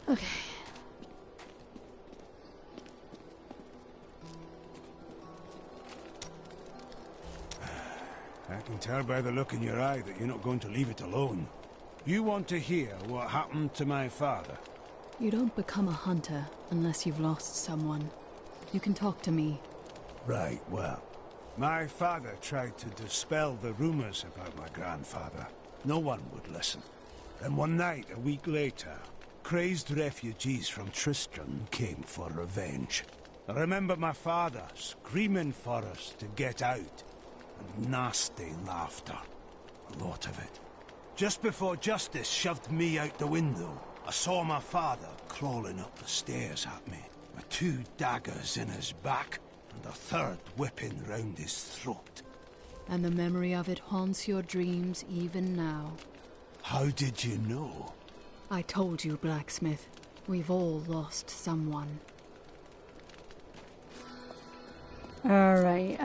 Okay. I can tell by the look in your eye that you're not going to leave it alone. You want to hear what happened to my father? You don't become a hunter unless you've lost someone. You can talk to me. Right, well. My father tried to dispel the rumors about my grandfather. No one would listen. Then one night, a week later, crazed refugees from Tristram came for revenge. I remember my father screaming for us to get out. And nasty laughter. A lot of it. Just before justice shoved me out the window, I saw my father crawling up the stairs at me, with 2 daggers in his back, and a 3rd whipping round his throat. And the memory of it haunts your dreams even now. How did you know? I told you, blacksmith. We've all lost someone. Alright,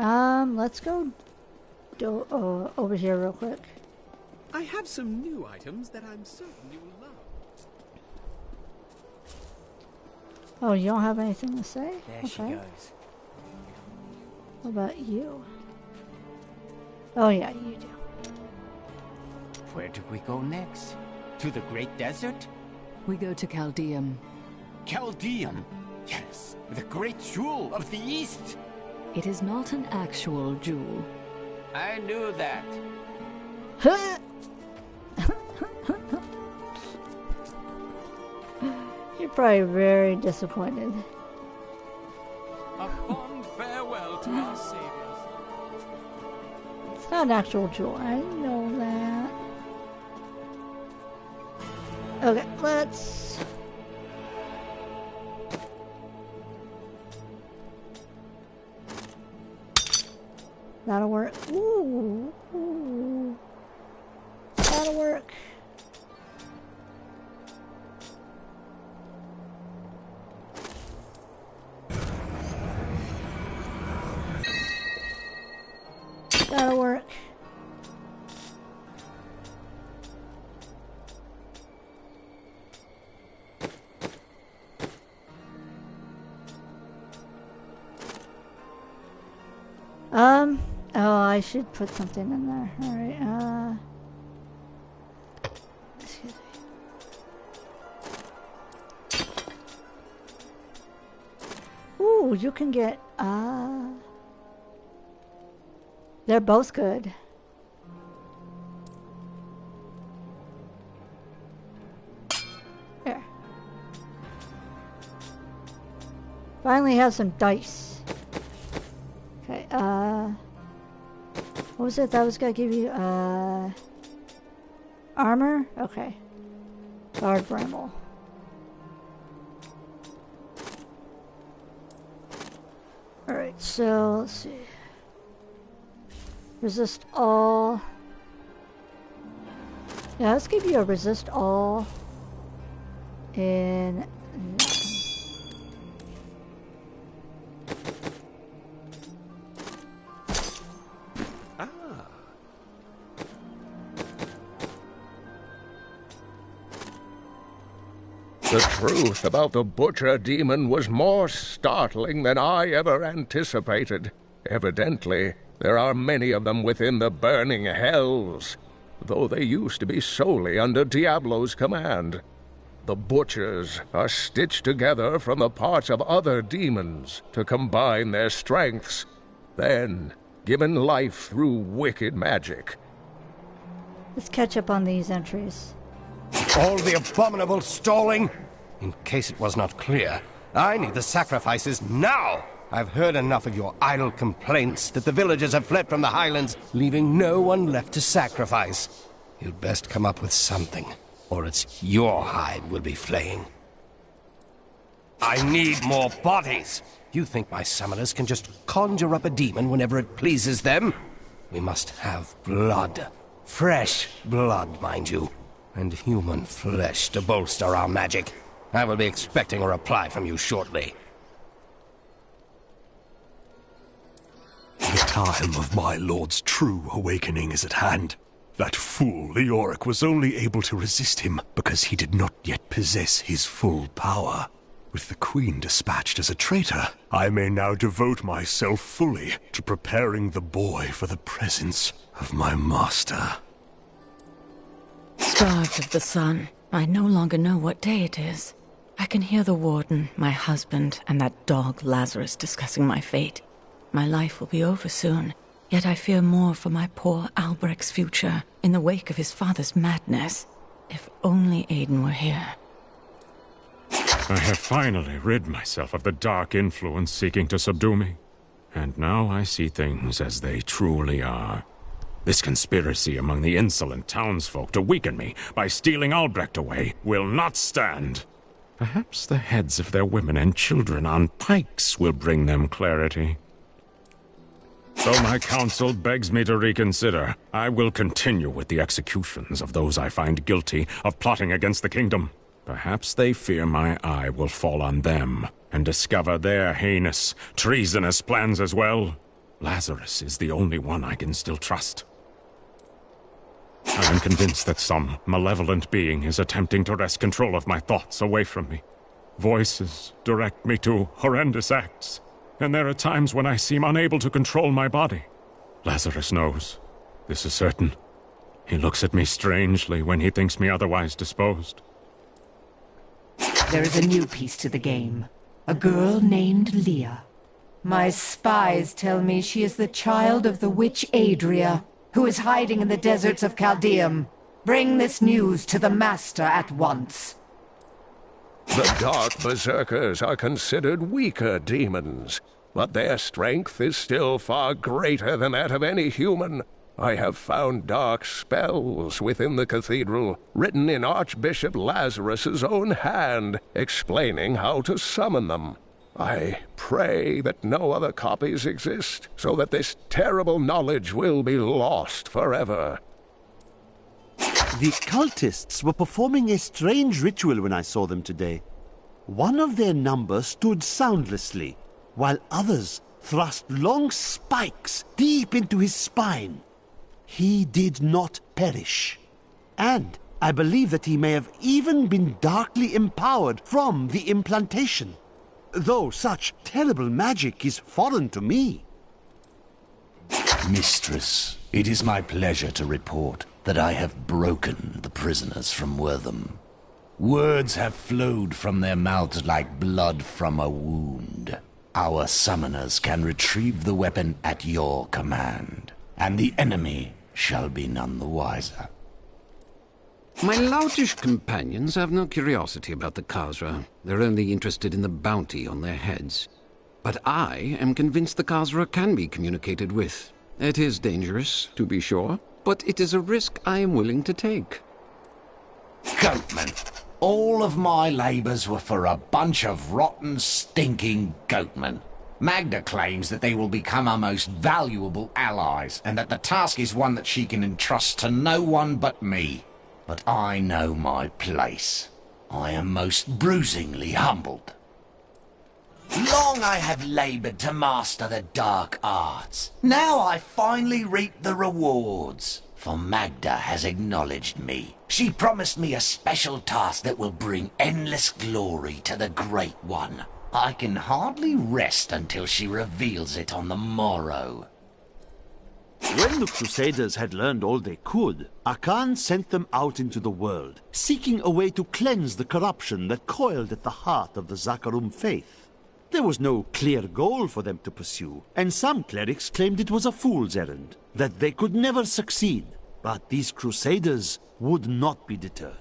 let's go over here real quick. I have some new items that I'm certain you will love. Oh, you don't have anything to say? There she goes. What about you? Oh yeah, you do. Where do we go next? To the Great Desert? We go to Chaldeum. Chaldeum? Yes, the great jewel of the East! It is not an actual jewel. I knew that. You're probably very disappointed. A fond farewell to our saviors. It's not an actual jewel, I know that. Okay, let's... That'll work. Ooh, ooh. That'll work. That'll work. Oh, I should put something in there. Alright, excuse me. Ooh, you can get, they're both good. There. Finally have some dice. Okay, what was it that was gonna give you, armor? Okay. Guard bramble. Alright, so, let's see. Resist all. Yeah, let's give you a resist all in... The truth about the Butcher Demon was more startling than I ever anticipated. Evidently, there are many of them within the burning hells, though they used to be solely under Diablo's command. The Butchers are stitched together from the parts of other demons to combine their strengths, then given life through wicked magic. Let's catch up on these entries. All the abominable stalling? In case it was not clear, I need the sacrifices now! I've heard enough of your idle complaints that the villagers have fled from the highlands, leaving no one left to sacrifice. You'd best come up with something, or it's your hide we'll be flaying. I need more bodies! You think my summoners can just conjure up a demon whenever it pleases them? We must have blood. Fresh blood, mind you. And human flesh to bolster our magic. I will be expecting a reply from you shortly. The time of my lord's true awakening is at hand. That fool Leoric was only able to resist him because he did not yet possess his full power. With the Queen dispatched as a traitor, I may now devote myself fully to preparing the boy for the presence of my master. Starved of the sun, I no longer know what day it is. I can hear the warden, my husband, and that dog Lazarus discussing my fate. My life will be over soon, yet I fear more for my poor Albrecht's future in the wake of his father's madness. If only Aiden were here. I have finally rid myself of the dark influence seeking to subdue me. And now I see things as they truly are. This conspiracy among the insolent townsfolk to weaken me by stealing Albrecht away will not stand. Perhaps the heads of their women and children on pikes will bring them clarity. Though my counsel begs me to reconsider, I will continue with the executions of those I find guilty of plotting against the kingdom. Perhaps they fear my eye will fall on them and discover their heinous, treasonous plans as well. Lazarus is the only one I can still trust. I am convinced that some malevolent being is attempting to wrest control of my thoughts away from me. Voices direct me to horrendous acts, and there are times when I seem unable to control my body. Lazarus knows. This is certain. He looks at me strangely when he thinks me otherwise disposed. There is a new piece to the game. A girl named Leah. My spies tell me she is the child of the witch Adria, who is hiding in the deserts of Chaldeum. Bring this news to the Master at once. The Dark Berserkers are considered weaker demons, but their strength is still far greater than that of any human. I have found dark spells within the cathedral, written in Archbishop Lazarus's own hand, explaining how to summon them. I pray that no other copies exist, so that this terrible knowledge will be lost forever. The cultists were performing a strange ritual when I saw them today. One of their number stood soundlessly, while others thrust long spikes deep into his spine. He did not perish. And I believe that he may have even been darkly empowered from the implantation, though such terrible magic is foreign to me. Mistress, it is my pleasure to report that I have broken the prisoners from Wortham. Words have flowed from their mouths like blood from a wound. Our summoners can retrieve the weapon at your command, and the enemy shall be none the wiser. My loutish companions have no curiosity about the Khazra. They're only interested in the bounty on their heads. But I am convinced the Khazra can be communicated with. It is dangerous, to be sure, but it is a risk I am willing to take. Goatman, all of my labours were for a bunch of rotten, stinking goatmen. Magda claims that they will become our most valuable allies, and that the task is one that she can entrust to no one but me. But I know my place. I am most bruisingly humbled. Long I have laboured to master the dark arts. Now I finally reap the rewards. For Magda has acknowledged me. She promised me a special task that will bring endless glory to the Great One. I can hardly rest until she reveals it on the morrow. When the Crusaders had learned all they could, Akan sent them out into the world, seeking a way to cleanse the corruption that coiled at the heart of the Zakarum faith. There was no clear goal for them to pursue, and some clerics claimed it was a fool's errand, that they could never succeed. But these Crusaders would not be deterred.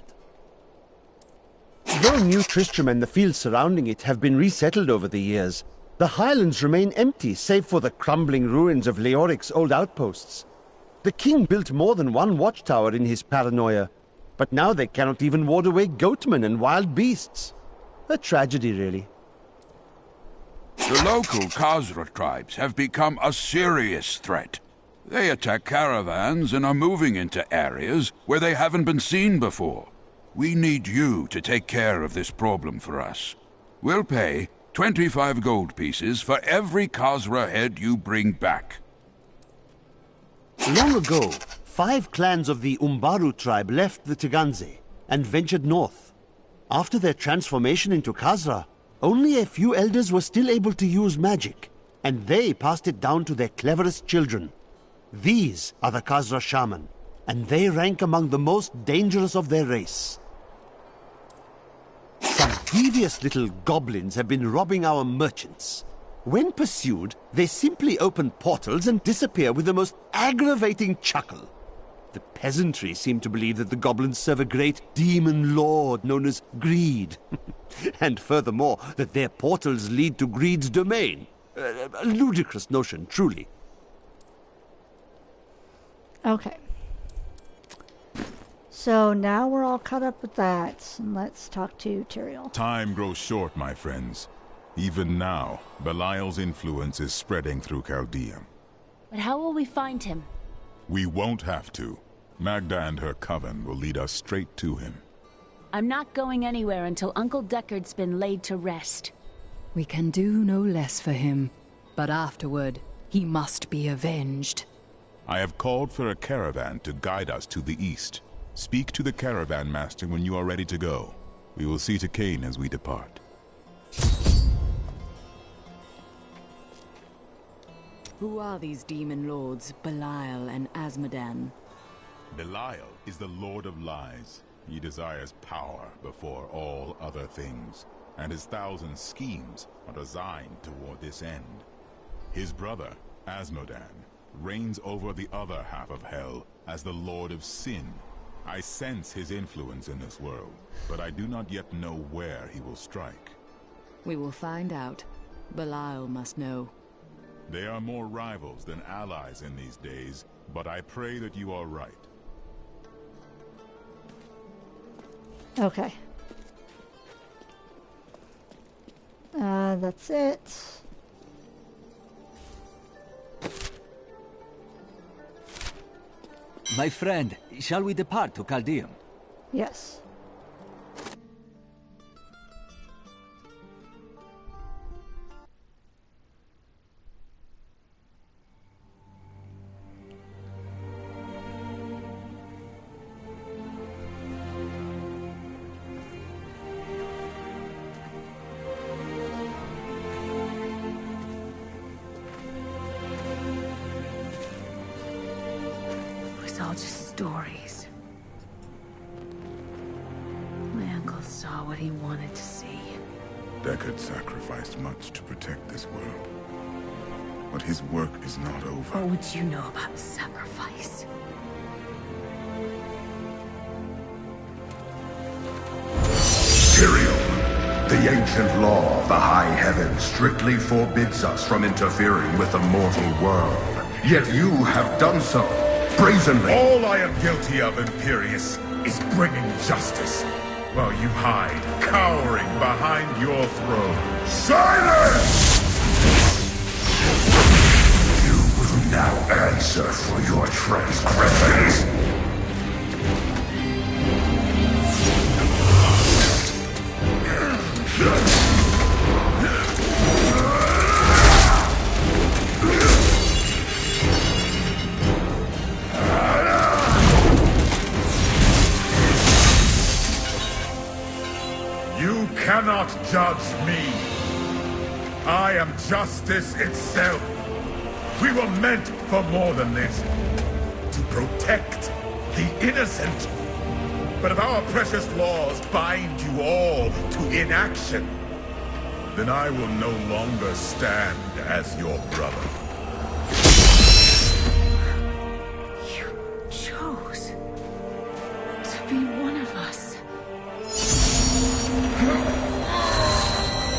Though New Tristram and the fields surrounding it have been resettled over the years, the highlands remain empty save for the crumbling ruins of Leoric's old outposts. The king built more than one watchtower in his paranoia, but now they cannot even ward away goatmen and wild beasts. A tragedy, really. The local Khazra tribes have become a serious threat. They attack caravans and are moving into areas where they haven't been seen before. We need you to take care of this problem for us. We'll pay 25 gold pieces for every Khazra head you bring back. Long ago, 5 clans of the Umbaru tribe left the Teganze and ventured north. After their transformation into Khazra, only a few elders were still able to use magic, and they passed it down to their cleverest children. These are the Khazra shaman, and they rank among the most dangerous of their race. Some devious little goblins have been robbing our merchants. When pursued, they simply open portals and disappear with the most aggravating chuckle. The peasantry seem to believe that the goblins serve a great demon lord known as Greed. And furthermore, that their portals lead to Greed's domain. A ludicrous notion, truly. Okay. So now we're all caught up with that, and let's talk to Tyrael. Time grows short, my friends. Even now, Belial's influence is spreading through Chaldeum. But how will we find him? We won't have to. Magda and her coven will lead us straight to him. I'm not going anywhere until Uncle Deckard's been laid to rest. We can do no less for him, but afterward, he must be avenged. I have called for a caravan to guide us to the east. Speak to the caravan master when you are ready to go. We will see to Cain as we depart. Who are these demon lords, Belial and Azmodan? Belial is the Lord of Lies. He desires power before all other things, and his 1,000 schemes are designed toward this end. His brother, Azmodan, reigns over the other half of Hell as the Lord of Sin. I sense his influence in this world, but I do not yet know where he will strike. We will find out. Belial must know. They are more rivals than allies in these days, but I pray that you are right. Okay. That's it. My friend, shall we depart to Chaldeum? Yes. All just stories. My uncle saw what he wanted to see. Deckard sacrificed much to protect this world. But his work is not over. What would you know about sacrifice? Tyrael, the ancient law of the high heavens strictly forbids us from interfering with the mortal world. Yet you have done so. Brazenly. All I am guilty of, Imperius, is bringing justice, while you hide, cowering behind your throne. Silence! You will now answer for your transgressions. You cannot judge me. I am justice itself. We were meant for more than this. To protect the innocent. But if our precious laws bind you all to inaction, then I will no longer stand as your brother. You chose to be one of us.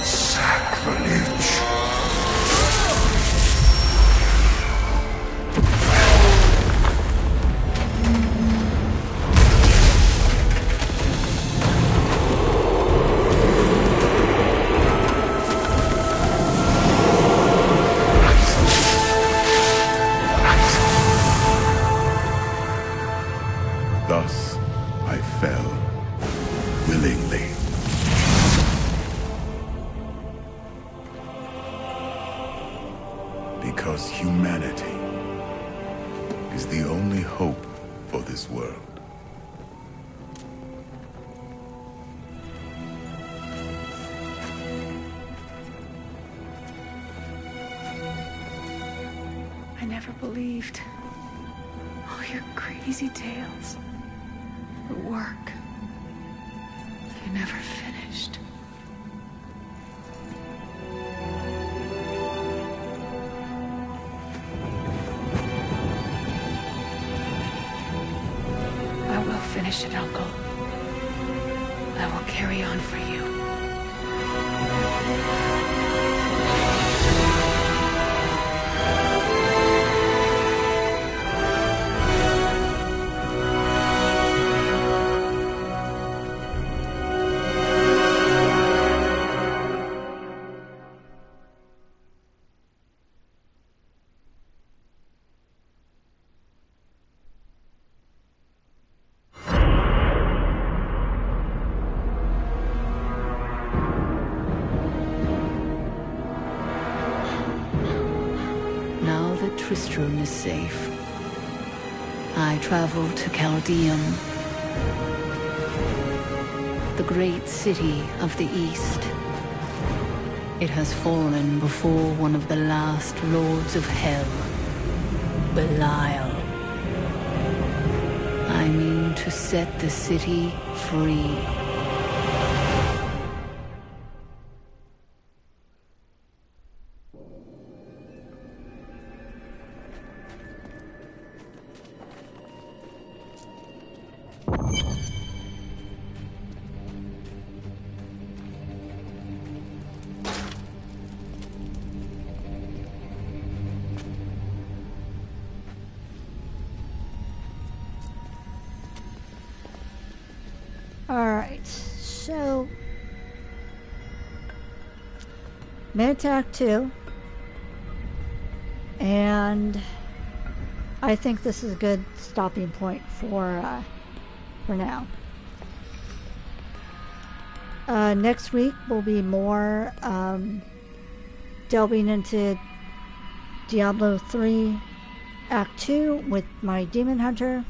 Sacrilege. Thus, I fell, willingly. Because humanity is the only hope for this world. I never believed all your crazy tales. The work you never finished. I will finish it, Uncle. I will carry on for you. Now that Tristram is safe, I travel to Chaldeum, the great city of the East. It has fallen before one of the last lords of hell, Belial. I mean to set the city free. Alright, so Mid-Attack 2, and I think this is a good stopping point for now. Next week will be more delving into Diablo 3 Act 2 with my Demon Hunter.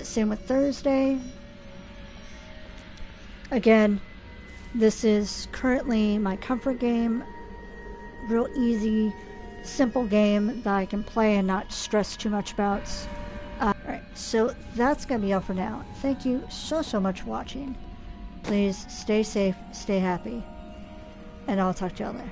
Same with Thursday. Again, this is currently my comfort game. Real easy, simple game that I can play and not stress too much about. Alright, so that's going to be all for now. Thank you so much for watching. Please stay safe, stay happy, and I'll talk to y'all later.